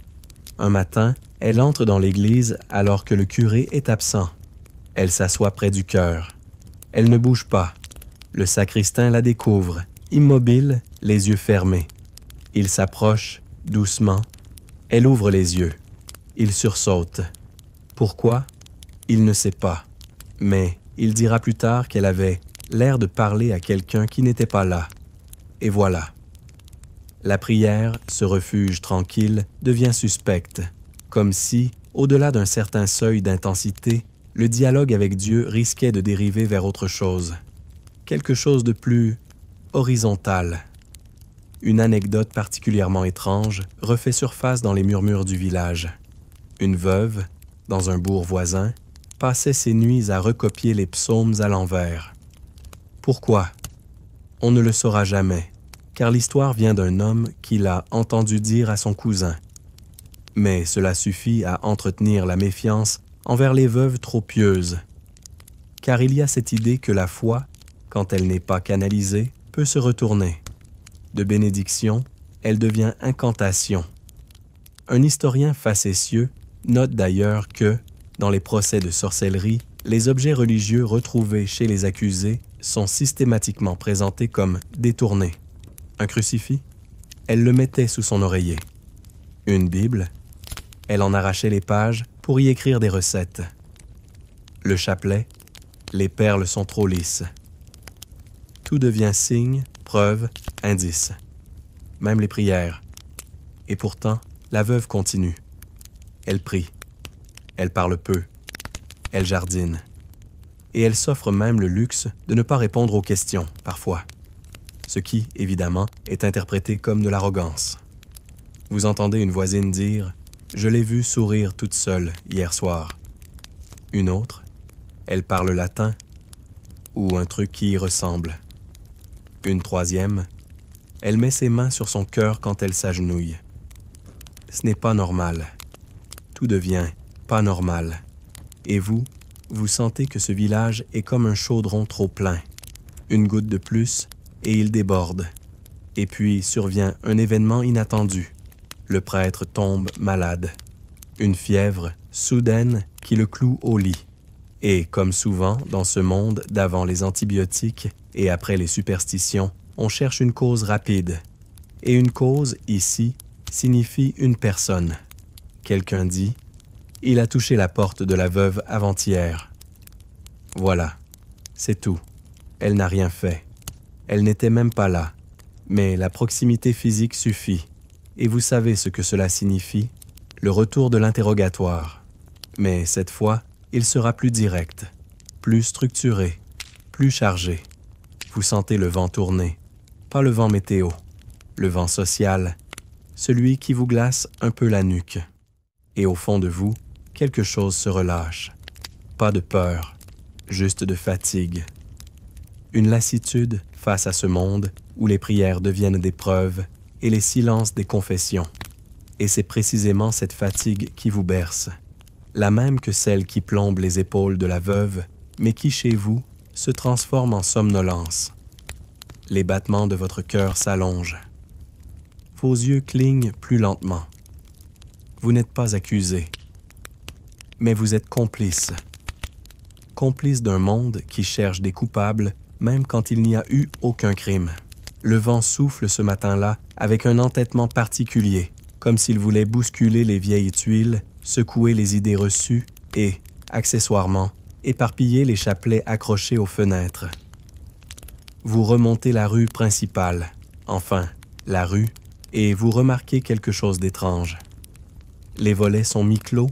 Un matin, elle entre dans l'église alors que le curé est absent. Elle s'assoit près du chœur. Elle ne bouge pas. Le sacristain la découvre, immobile, les yeux fermés. Il s'approche, doucement. Elle ouvre les yeux. Il sursaute. Pourquoi? Il ne sait pas. Mais il dira plus tard qu'elle avait l'air de parler à quelqu'un qui n'était pas là. Et voilà. La prière, ce refuge tranquille, devient suspecte, comme si, au-delà d'un certain seuil d'intensité, le dialogue avec Dieu risquait de dériver vers autre chose, quelque chose de plus horizontal. Une anecdote particulièrement étrange refait surface dans les murmures du village. Une veuve, dans un bourg voisin, passait ses nuits à recopier les psaumes à l'envers. Pourquoi? On ne le saura jamais, car l'histoire vient d'un homme qui l'a entendu dire à son cousin. Mais cela suffit à entretenir la méfiance envers les veuves trop pieuses. Car il y a cette idée que la foi, quand elle n'est pas canalisée, peut se retourner. De bénédiction, elle devient incantation. Un historien facétieux note d'ailleurs que, dans les procès de sorcellerie, les objets religieux retrouvés chez les accusés sont systématiquement présentés comme détournés. Un crucifix? Elle le mettait sous son oreiller. Une Bible? Elle en arrachait les pages pour y écrire des recettes. Le chapelet? Les perles sont trop lisses. Tout devient signe, preuve, indice. Même les prières. Et pourtant, la veuve continue. Elle prie. Elle parle peu. Elle jardine. Et elle s'offre même le luxe de ne pas répondre aux questions, parfois. Ce qui, évidemment, est interprété comme de l'arrogance. Vous entendez une voisine dire « Je l'ai vue sourire toute seule hier soir ». Une autre, elle parle latin ou un truc qui y ressemble. Une troisième, elle met ses mains sur son cœur quand elle s'agenouille. Ce n'est pas normal. Tout devient pas normal. Et vous sentez que ce village est comme un chaudron trop plein. Une goutte de plus et il déborde. Et puis survient un événement inattendu. Le prêtre tombe malade. Une fièvre soudaine qui le cloue au lit. Et comme souvent dans ce monde d'avant les antibiotiques et après les superstitions, on cherche une cause rapide. Et une cause, ici, signifie une personne. Quelqu'un dit « Il a touché la porte de la veuve avant-hier. » Voilà, c'est tout. Elle n'a rien fait. Elle n'était même pas là. Mais la proximité physique suffit. Et vous savez ce que cela signifie? Le retour de l'interrogatoire. Mais cette fois, il sera plus direct, plus structuré, plus chargé. Vous sentez le vent tourner. Pas le vent météo, le vent social, celui qui vous glace un peu la nuque. Et au fond de vous, quelque chose se relâche. Pas de peur, juste de fatigue. Une lassitude face à ce monde où les prières deviennent des preuves et les silences des confessions. Et c'est précisément cette fatigue qui vous berce, la même que celle qui plombe les épaules de la veuve, mais qui chez vous se transforme en somnolence. Les battements de votre cœur s'allongent. Vos yeux clignent plus lentement. Vous n'êtes pas accusé, mais vous êtes complice. Complice d'un monde qui cherche des coupables même quand il n'y a eu aucun crime. Le vent souffle ce matin-là avec un entêtement particulier, comme s'il voulait bousculer les vieilles tuiles, secouer les idées reçues et, accessoirement, éparpiller les chapelets accrochés aux fenêtres. Vous remontez la rue principale, enfin, la rue, et vous remarquez quelque chose d'étrange. Les volets sont mi-clos,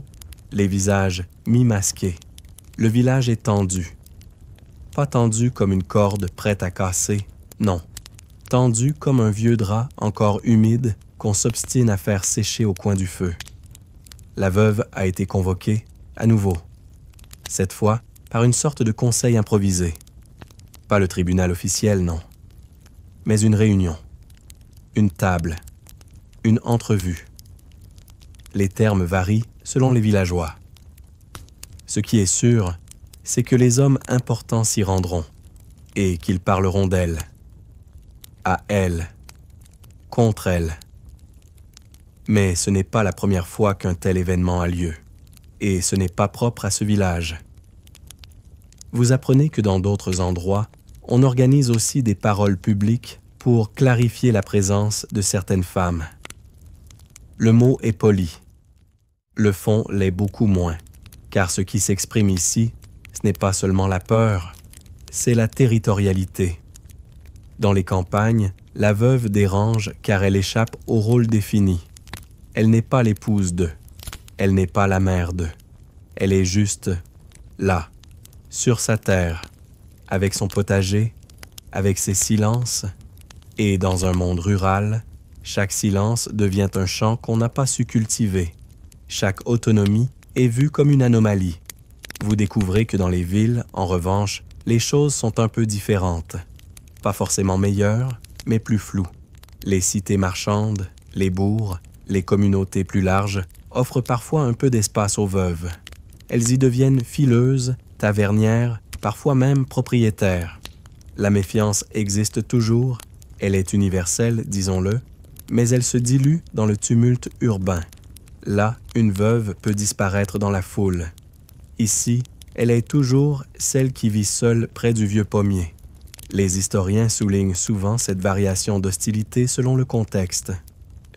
les visages mi-masqués. Le village est tendu. Pas tendu comme une corde prête à casser, non. Tendu comme un vieux drap encore humide qu'on s'obstine à faire sécher au coin du feu. La veuve a été convoquée, à nouveau. Cette fois, par une sorte de conseil improvisé. Pas le tribunal officiel, non. Mais une réunion. Une table. Une entrevue. Les termes varient selon les villageois. Ce qui est sûr, c'est que les hommes importants s'y rendront et qu'ils parleront d'elle. À elle. Contre elle. Mais ce n'est pas la première fois qu'un tel événement a lieu. Et ce n'est pas propre à ce village. Vous apprenez que dans d'autres endroits, on organise aussi des paroles publiques pour clarifier la présence de certaines femmes. Le mot est poli. Le fond l'est beaucoup moins, car ce qui s'exprime ici, ce n'est pas seulement la peur, c'est la territorialité. Dans les campagnes, la veuve dérange car elle échappe au rôle défini. Elle n'est pas l'épouse d'eux, elle n'est pas la mère d'eux. Elle est juste là, sur sa terre, avec son potager, avec ses silences, et dans un monde rural, chaque silence devient un chant qu'on n'a pas su cultiver. Chaque autonomie est vue comme une anomalie. Vous découvrez que dans les villes, en revanche, les choses sont un peu différentes. Pas forcément meilleures, mais plus floues. Les cités marchandes, les bourgs, les communautés plus larges offrent parfois un peu d'espace aux veuves. Elles y deviennent fileuses, tavernières, parfois même propriétaires. La méfiance existe toujours, elle est universelle, disons-le, mais elle se dilue dans le tumulte urbain. Là, une veuve peut disparaître dans la foule. Ici, elle est toujours celle qui vit seule près du vieux pommier. Les historiens soulignent souvent cette variation d'hostilité selon le contexte.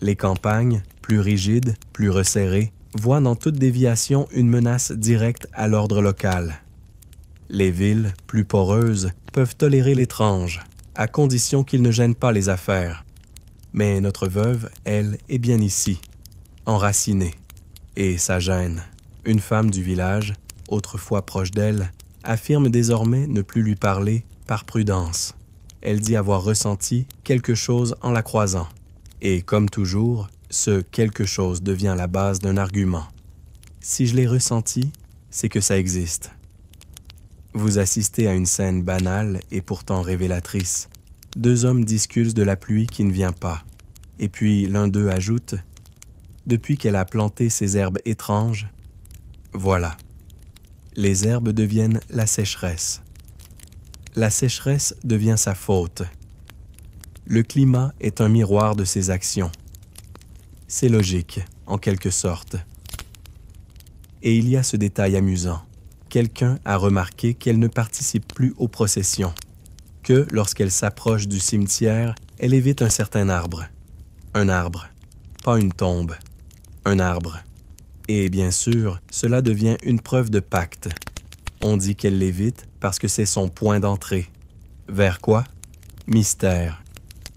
Les campagnes, plus rigides, plus resserrées, voient dans toute déviation une menace directe à l'ordre local. Les villes, plus poreuses, peuvent tolérer l'étrange, à condition qu'il ne gêne pas les affaires. Mais notre veuve, elle, est bien ici, enracinée. Et ça gêne. Une femme du village, autrefois proche d'elle, affirme désormais ne plus lui parler par prudence. Elle dit avoir ressenti quelque chose en la croisant. Et comme toujours, ce quelque chose devient la base d'un argument. Si je l'ai ressenti, c'est que ça existe. Vous assistez à une scène banale et pourtant révélatrice. Deux hommes discutent de la pluie qui ne vient pas. Et puis l'un d'eux ajoute « Depuis qu'elle a planté ces herbes étranges, voilà. » Les herbes deviennent la sécheresse. La sécheresse devient sa faute. Le climat est un miroir de ses actions. C'est logique, en quelque sorte. Et il y a ce détail amusant. Quelqu'un a remarqué qu'elle ne participe plus aux processions, que lorsqu'elle s'approche du cimetière, elle évite un certain arbre. Un arbre, pas une tombe. Un arbre. Et bien sûr, cela devient une preuve de pacte. On dit qu'elle l'évite parce que c'est son point d'entrée. Vers quoi? Mystère.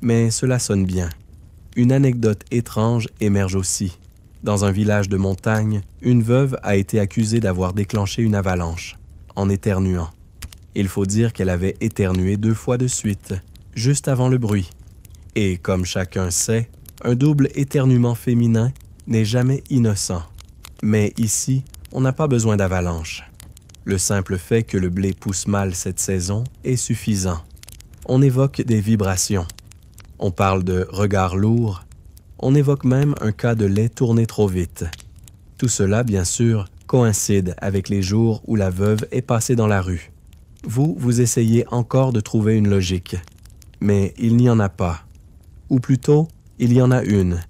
Mais cela sonne bien. Une anecdote étrange émerge aussi. Dans un village de montagne, une veuve a été accusée d'avoir déclenché une avalanche, en éternuant. Il faut dire qu'elle avait éternué 2 fois de suite, juste avant le bruit. Et comme chacun sait, un double éternuement féminin n'est jamais innocent. Mais ici, on n'a pas besoin d'avalanche. Le simple fait que le blé pousse mal cette saison est suffisant. On évoque des vibrations. On parle de regards lourds. On évoque même un cas de lait tourné trop vite. Tout cela, bien sûr, coïncide avec les jours où la veuve est passée dans la rue. Vous essayez encore de trouver une logique. Mais il n'y en a pas. Ou plutôt, il y en a une,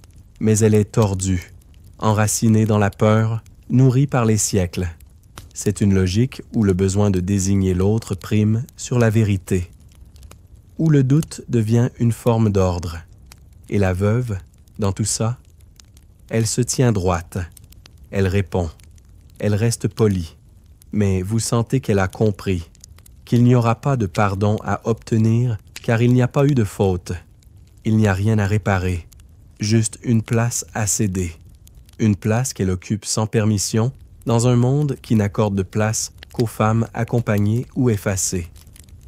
mais elle est tordue, enracinée dans la peur, nourrie par les siècles. C'est une logique où le besoin de désigner l'autre prime sur la vérité, où le doute devient une forme d'ordre. Et la veuve, dans tout ça, elle se tient droite, elle répond, elle reste polie, mais vous sentez qu'elle a compris, qu'il n'y aura pas de pardon à obtenir car il n'y a pas eu de faute. Il n'y a rien à réparer, juste une place à céder. Une place qu'elle occupe sans permission dans un monde qui n'accorde de place qu'aux femmes accompagnées ou effacées.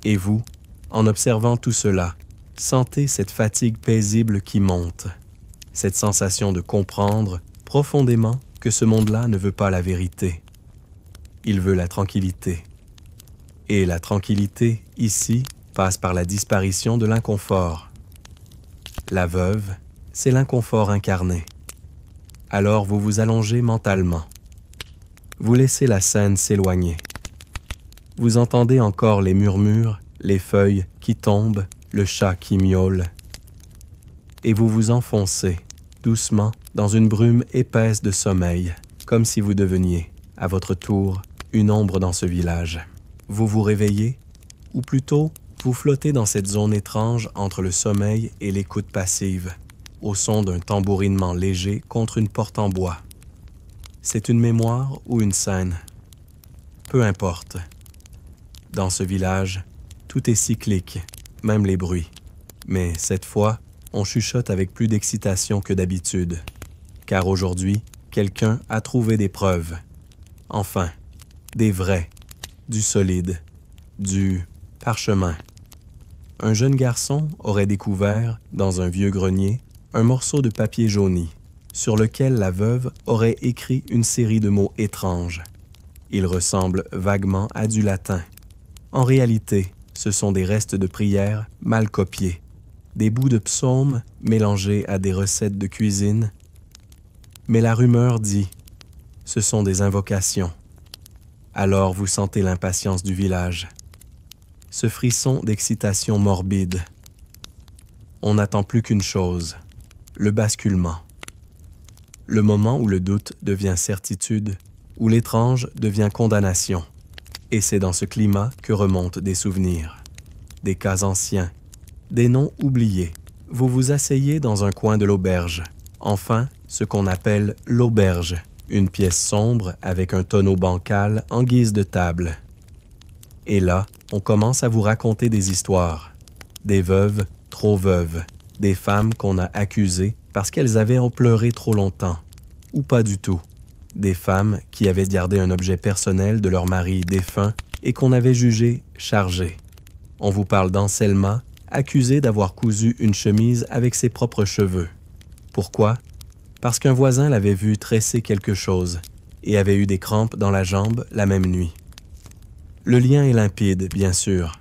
Et vous, en observant tout cela, sentez cette fatigue paisible qui monte, cette sensation de comprendre profondément que ce monde-là ne veut pas la vérité. Il veut la tranquillité. Et la tranquillité, ici, passe par la disparition de l'inconfort. La veuve, c'est l'inconfort incarné. Alors vous vous allongez mentalement. Vous laissez la scène s'éloigner. Vous entendez encore les murmures, les feuilles qui tombent, le chat qui miaule. Et vous vous enfoncez, doucement, dans une brume épaisse de sommeil, comme si vous deveniez, à votre tour, une ombre dans ce village. Vous vous réveillez, ou plutôt, vous flottez dans cette zone étrange entre le sommeil et l'écoute passive, au son d'un tambourinement léger contre une porte en bois. C'est une mémoire ou une scène. Peu importe. Dans ce village, tout est cyclique, même les bruits. Mais cette fois, on chuchote avec plus d'excitation que d'habitude. Car aujourd'hui, quelqu'un a trouvé des preuves. Enfin, des vrais, du solide, du parchemin. Un jeune garçon aurait découvert, dans un vieux grenier, un morceau de papier jauni, sur lequel la veuve aurait écrit une série de mots étranges. Il ressemble vaguement à du latin. En réalité, ce sont des restes de prières mal copiés, des bouts de psaumes mélangés à des recettes de cuisine. Mais la rumeur dit, ce sont des invocations. Alors vous sentez l'impatience du village. Ce frisson d'excitation morbide. On n'attend plus qu'une chose, le basculement. Le moment où le doute devient certitude, où l'étrange devient condamnation. Et c'est dans ce climat que remontent des souvenirs, des cas anciens, des noms oubliés. Vous vous asseyez dans un coin de l'auberge, enfin ce qu'on appelle l'auberge, une pièce sombre avec un tonneau bancal en guise de table. Et là, on commence à vous raconter des histoires, des veuves trop veuves, des femmes qu'on a accusées parce qu'elles avaient en pleuré trop longtemps, ou pas du tout. Des femmes qui avaient gardé un objet personnel de leur mari défunt et qu'on avait jugé chargé. On vous parle d'Anselma, accusée d'avoir cousu une chemise avec ses propres cheveux. Pourquoi? Parce qu'un voisin l'avait vue tresser quelque chose et avait eu des crampes dans la jambe la même nuit. Le lien est limpide, bien sûr.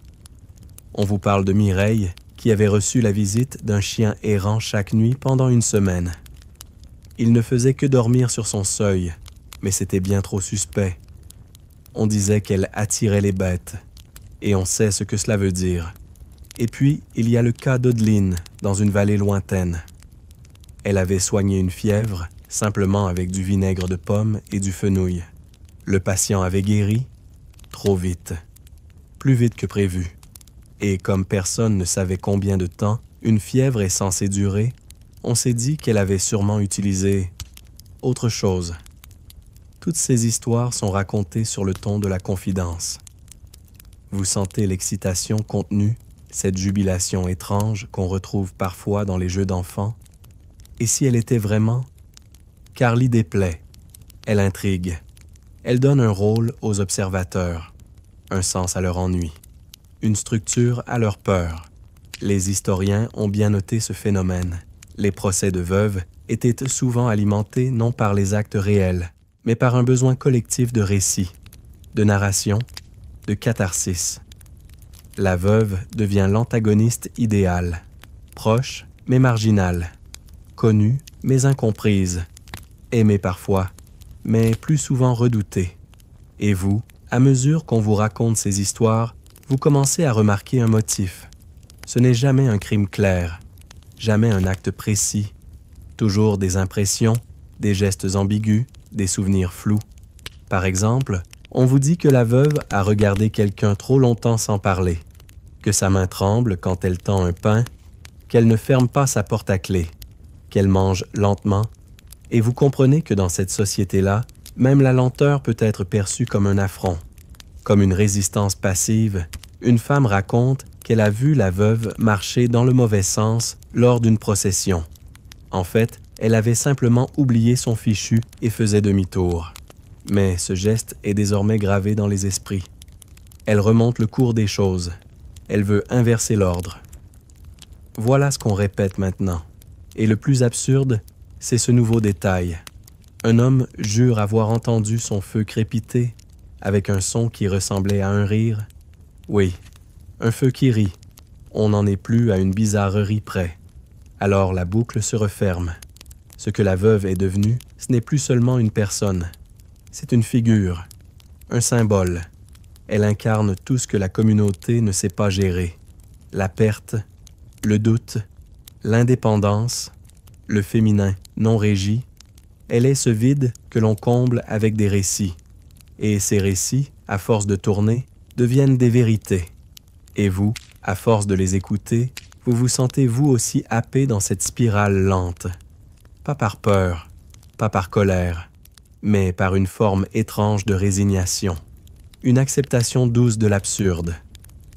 On vous parle de Mireille, qui avait reçu la visite d'un chien errant chaque nuit pendant une semaine. Il ne faisait que dormir sur son seuil, mais c'était bien trop suspect. On disait qu'elle attirait les bêtes, et on sait ce que cela veut dire. Et puis, il y a le cas d'Audeline, dans une vallée lointaine. Elle avait soigné une fièvre, simplement avec du vinaigre de pomme et du fenouil. Le patient avait guéri, trop vite, plus vite que prévu. Et comme personne ne savait combien de temps une fièvre est censée durer, on s'est dit qu'elle avait sûrement utilisé autre chose. Toutes ces histoires sont racontées sur le ton de la confidence. Vous sentez l'excitation contenue, cette jubilation étrange qu'on retrouve parfois dans les jeux d'enfants. Et si elle était vraiment? Car l'idée plaît, elle intrigue, elle donne un rôle aux observateurs, un sens à leur ennui, une structure à leur peur. Les historiens ont bien noté ce phénomène. Les procès de veuves étaient souvent alimentés non par les actes réels, mais par un besoin collectif de récit, de narration, de catharsis. La veuve devient l'antagoniste idéal, proche mais marginale, connue mais incomprise, aimée parfois, mais plus souvent redoutée. Et vous, à mesure qu'on vous raconte ces histoires, vous commencez à remarquer un motif. Ce n'est jamais un crime clair, jamais un acte précis, toujours des impressions, des gestes ambigus, des souvenirs flous. Par exemple, on vous dit que la veuve a regardé quelqu'un trop longtemps sans parler, que sa main tremble quand elle tend un pain, qu'elle ne ferme pas sa porte à clé, qu'elle mange lentement, et vous comprenez que dans cette société-là, même la lenteur peut être perçue comme un affront. Comme une résistance passive, une femme raconte qu'elle a vu la veuve marcher dans le mauvais sens lors d'une procession. En fait, elle avait simplement oublié son fichu et faisait demi-tour. Mais ce geste est désormais gravé dans les esprits. Elle remonte le cours des choses. Elle veut inverser l'ordre. Voilà ce qu'on répète maintenant. Et le plus absurde, c'est ce nouveau détail. Un homme jure avoir entendu son feu crépiter avec un son qui ressemblait à un rire. Oui, un feu qui rit. On n'en est plus à une bizarrerie près. Alors la boucle se referme. Ce que la veuve est devenue, ce n'est plus seulement une personne. C'est une figure, un symbole. Elle incarne tout ce que la communauté ne sait pas gérer. La perte, le doute, l'indépendance, le féminin non régi. Elle est ce vide que l'on comble avec des récits. Et ces récits, à force de tourner, deviennent des vérités. Et vous, à force de les écouter, vous vous sentez vous aussi happé dans cette spirale lente. Pas par peur, pas par colère, mais par une forme étrange de résignation. Une acceptation douce de l'absurde.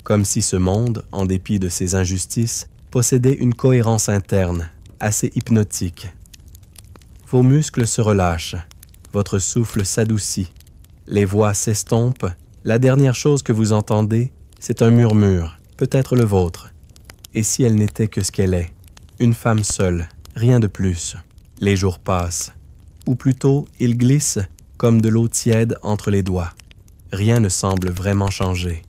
Comme si ce monde, en dépit de ses injustices, possédait une cohérence interne, assez hypnotique. Vos muscles se relâchent, votre souffle s'adoucit, les voix s'estompent, la dernière chose que vous entendez, c'est un murmure, peut-être le vôtre. Et si elle n'était que ce qu'elle est, une femme seule, rien de plus. Les jours passent, ou plutôt ils glissent comme de l'eau tiède entre les doigts. Rien ne semble vraiment changer.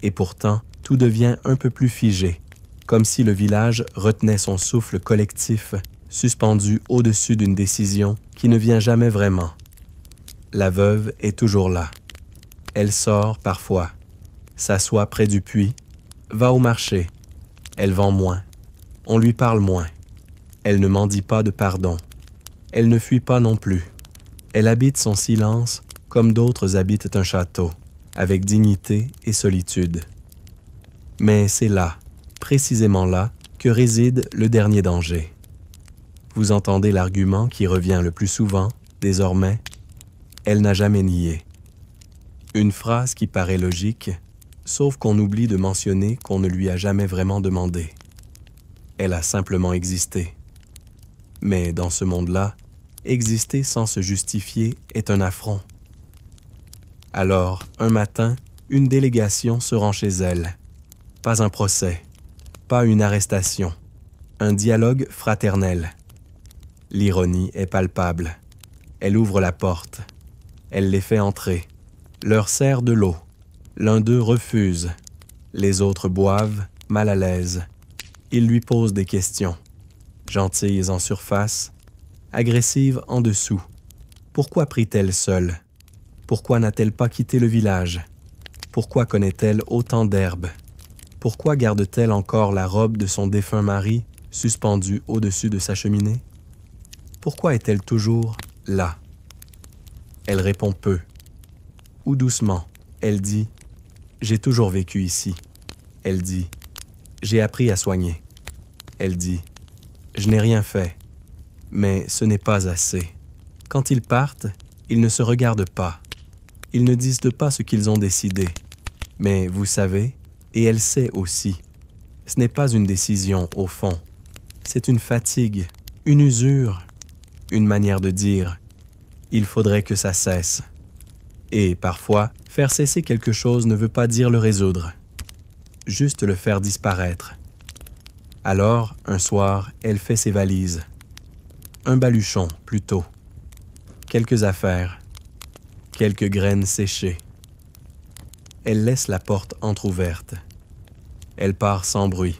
Et pourtant, tout devient un peu plus figé, comme si le village retenait son souffle collectif, suspendu au-dessus d'une décision qui ne vient jamais vraiment. La veuve est toujours là. Elle sort parfois, s'assoit près du puits, va au marché. Elle vend moins. On lui parle moins. Elle ne mendie pas de pardon. Elle ne fuit pas non plus. Elle habite son silence comme d'autres habitent un château, avec dignité et solitude. Mais c'est là, précisément là, que réside le dernier danger. Vous entendez l'argument qui revient le plus souvent, désormais, elle n'a jamais nié. Une phrase qui paraît logique, sauf qu'on oublie de mentionner qu'on ne lui a jamais vraiment demandé. Elle a simplement existé. Mais dans ce monde-là, exister sans se justifier est un affront. Alors, un matin, une délégation se rend chez elle. Pas un procès, pas une arrestation, un dialogue fraternel. L'ironie est palpable. Elle ouvre la porte. Elle les fait entrer. Leur sert de l'eau. L'un d'eux refuse. Les autres boivent, mal à l'aise. Ils lui posent des questions. Gentilles en surface, agressives en dessous. Pourquoi prie-t-elle seule? Pourquoi n'a-t-elle pas quitté le village? Pourquoi connaît-elle autant d'herbes? Pourquoi garde-t-elle encore la robe de son défunt mari suspendue au-dessus de sa cheminée? Pourquoi est-elle toujours là? Elle répond peu. Ou doucement, elle dit « J'ai toujours vécu ici ». Elle dit « J'ai appris à soigner ». Elle dit « Je n'ai rien fait, mais ce n'est pas assez ». Quand ils partent, ils ne se regardent pas. Ils ne disent pas ce qu'ils ont décidé. Mais vous savez, et elle sait aussi, ce n'est pas une décision au fond. C'est une fatigue, une usure, une manière de dire « il faudrait que ça cesse ». Et parfois, faire cesser quelque chose ne veut pas dire le résoudre, juste le faire disparaître. Alors, un soir, elle fait ses valises. Un baluchon, plutôt. Quelques affaires. Quelques graines séchées. Elle laisse la porte entr'ouverte. Elle part sans bruit,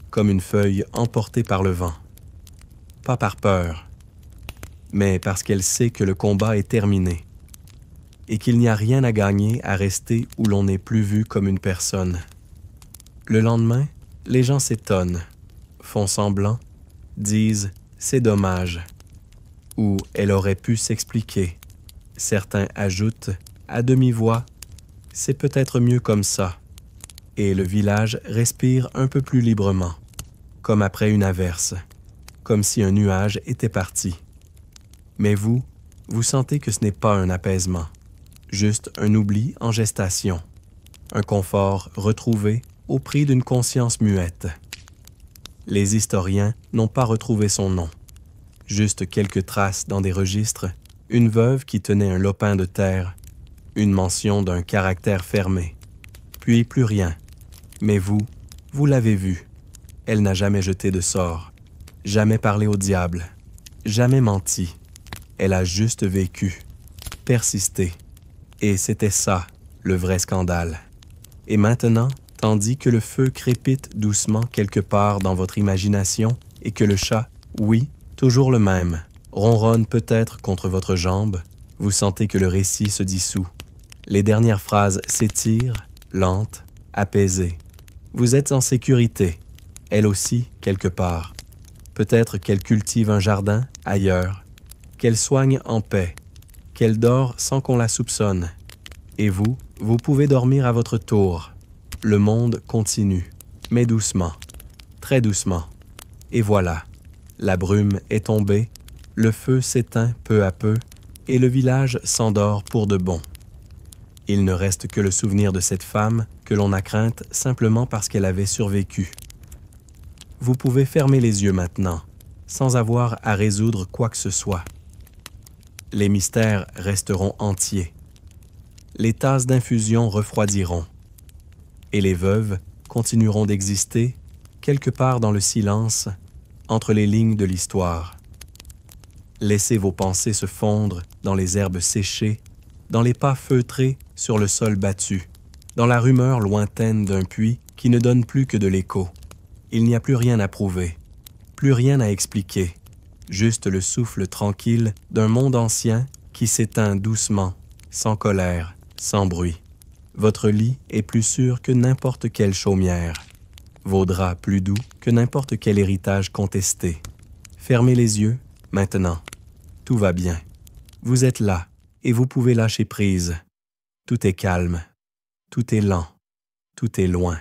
comme une feuille emportée par le vent. Pas par peur, mais parce qu'elle sait que le combat est terminé et qu'il n'y a rien à gagner à rester où l'on n'est plus vu comme une personne. Le lendemain, les gens s'étonnent, font semblant, disent « c'est dommage » ou « elle aurait pu s'expliquer ». Certains ajoutent, à demi-voix, « c'est peut-être mieux comme ça ». Et le village respire un peu plus librement, comme après une averse, comme si un nuage était parti. Mais vous sentez que ce n'est pas un apaisement, juste un oubli en gestation, un confort retrouvé au prix d'une conscience muette. Les historiens n'ont pas retrouvé son nom, juste quelques traces dans des registres, une veuve qui tenait un lopin de terre, une mention d'un caractère fermé, puis plus rien. Mais vous l'avez vue. Elle n'a jamais jeté de sort, jamais parlé au diable, jamais menti. Elle a juste vécu, persisté. Et c'était ça, le vrai scandale. Et maintenant, tandis que le feu crépite doucement quelque part dans votre imagination et que le chat, oui, toujours le même, ronronne peut-être contre votre jambe, vous sentez que le récit se dissout. Les dernières phrases s'étirent, lentes, apaisées. Vous êtes en sécurité, elle aussi, quelque part. Peut-être qu'elle cultive un jardin, ailleurs, qu'elle soigne en paix, qu'elle dort sans qu'on la soupçonne. Et vous Vous pouvez dormir à votre tour. Le monde continue, mais doucement, très doucement. Et voilà, la brume est tombée, le feu s'éteint peu à peu, et le village s'endort pour de bon. Il ne reste que le souvenir de cette femme que l'on a crainte simplement parce qu'elle avait survécu. Vous pouvez fermer les yeux maintenant, sans avoir à résoudre quoi que ce soit. Les mystères resteront entiers. Les tasses d'infusion refroidiront. Et les veuves continueront d'exister quelque part dans le silence, entre les lignes de l'histoire. Laissez vos pensées se fondre dans les herbes séchées, dans les pas feutrés sur le sol battu, dans la rumeur lointaine d'un puits qui ne donne plus que de l'écho. Il n'y a plus rien à prouver, plus rien à expliquer, juste le souffle tranquille d'un monde ancien qui s'éteint doucement, sans colère, sans bruit. Votre lit est plus sûr que n'importe quelle chaumière, vos draps plus doux que n'importe quel héritage contesté. Fermez les yeux, maintenant. Tout va bien. Vous êtes là, et vous pouvez lâcher prise. Tout est calme, tout est lent, tout est loin.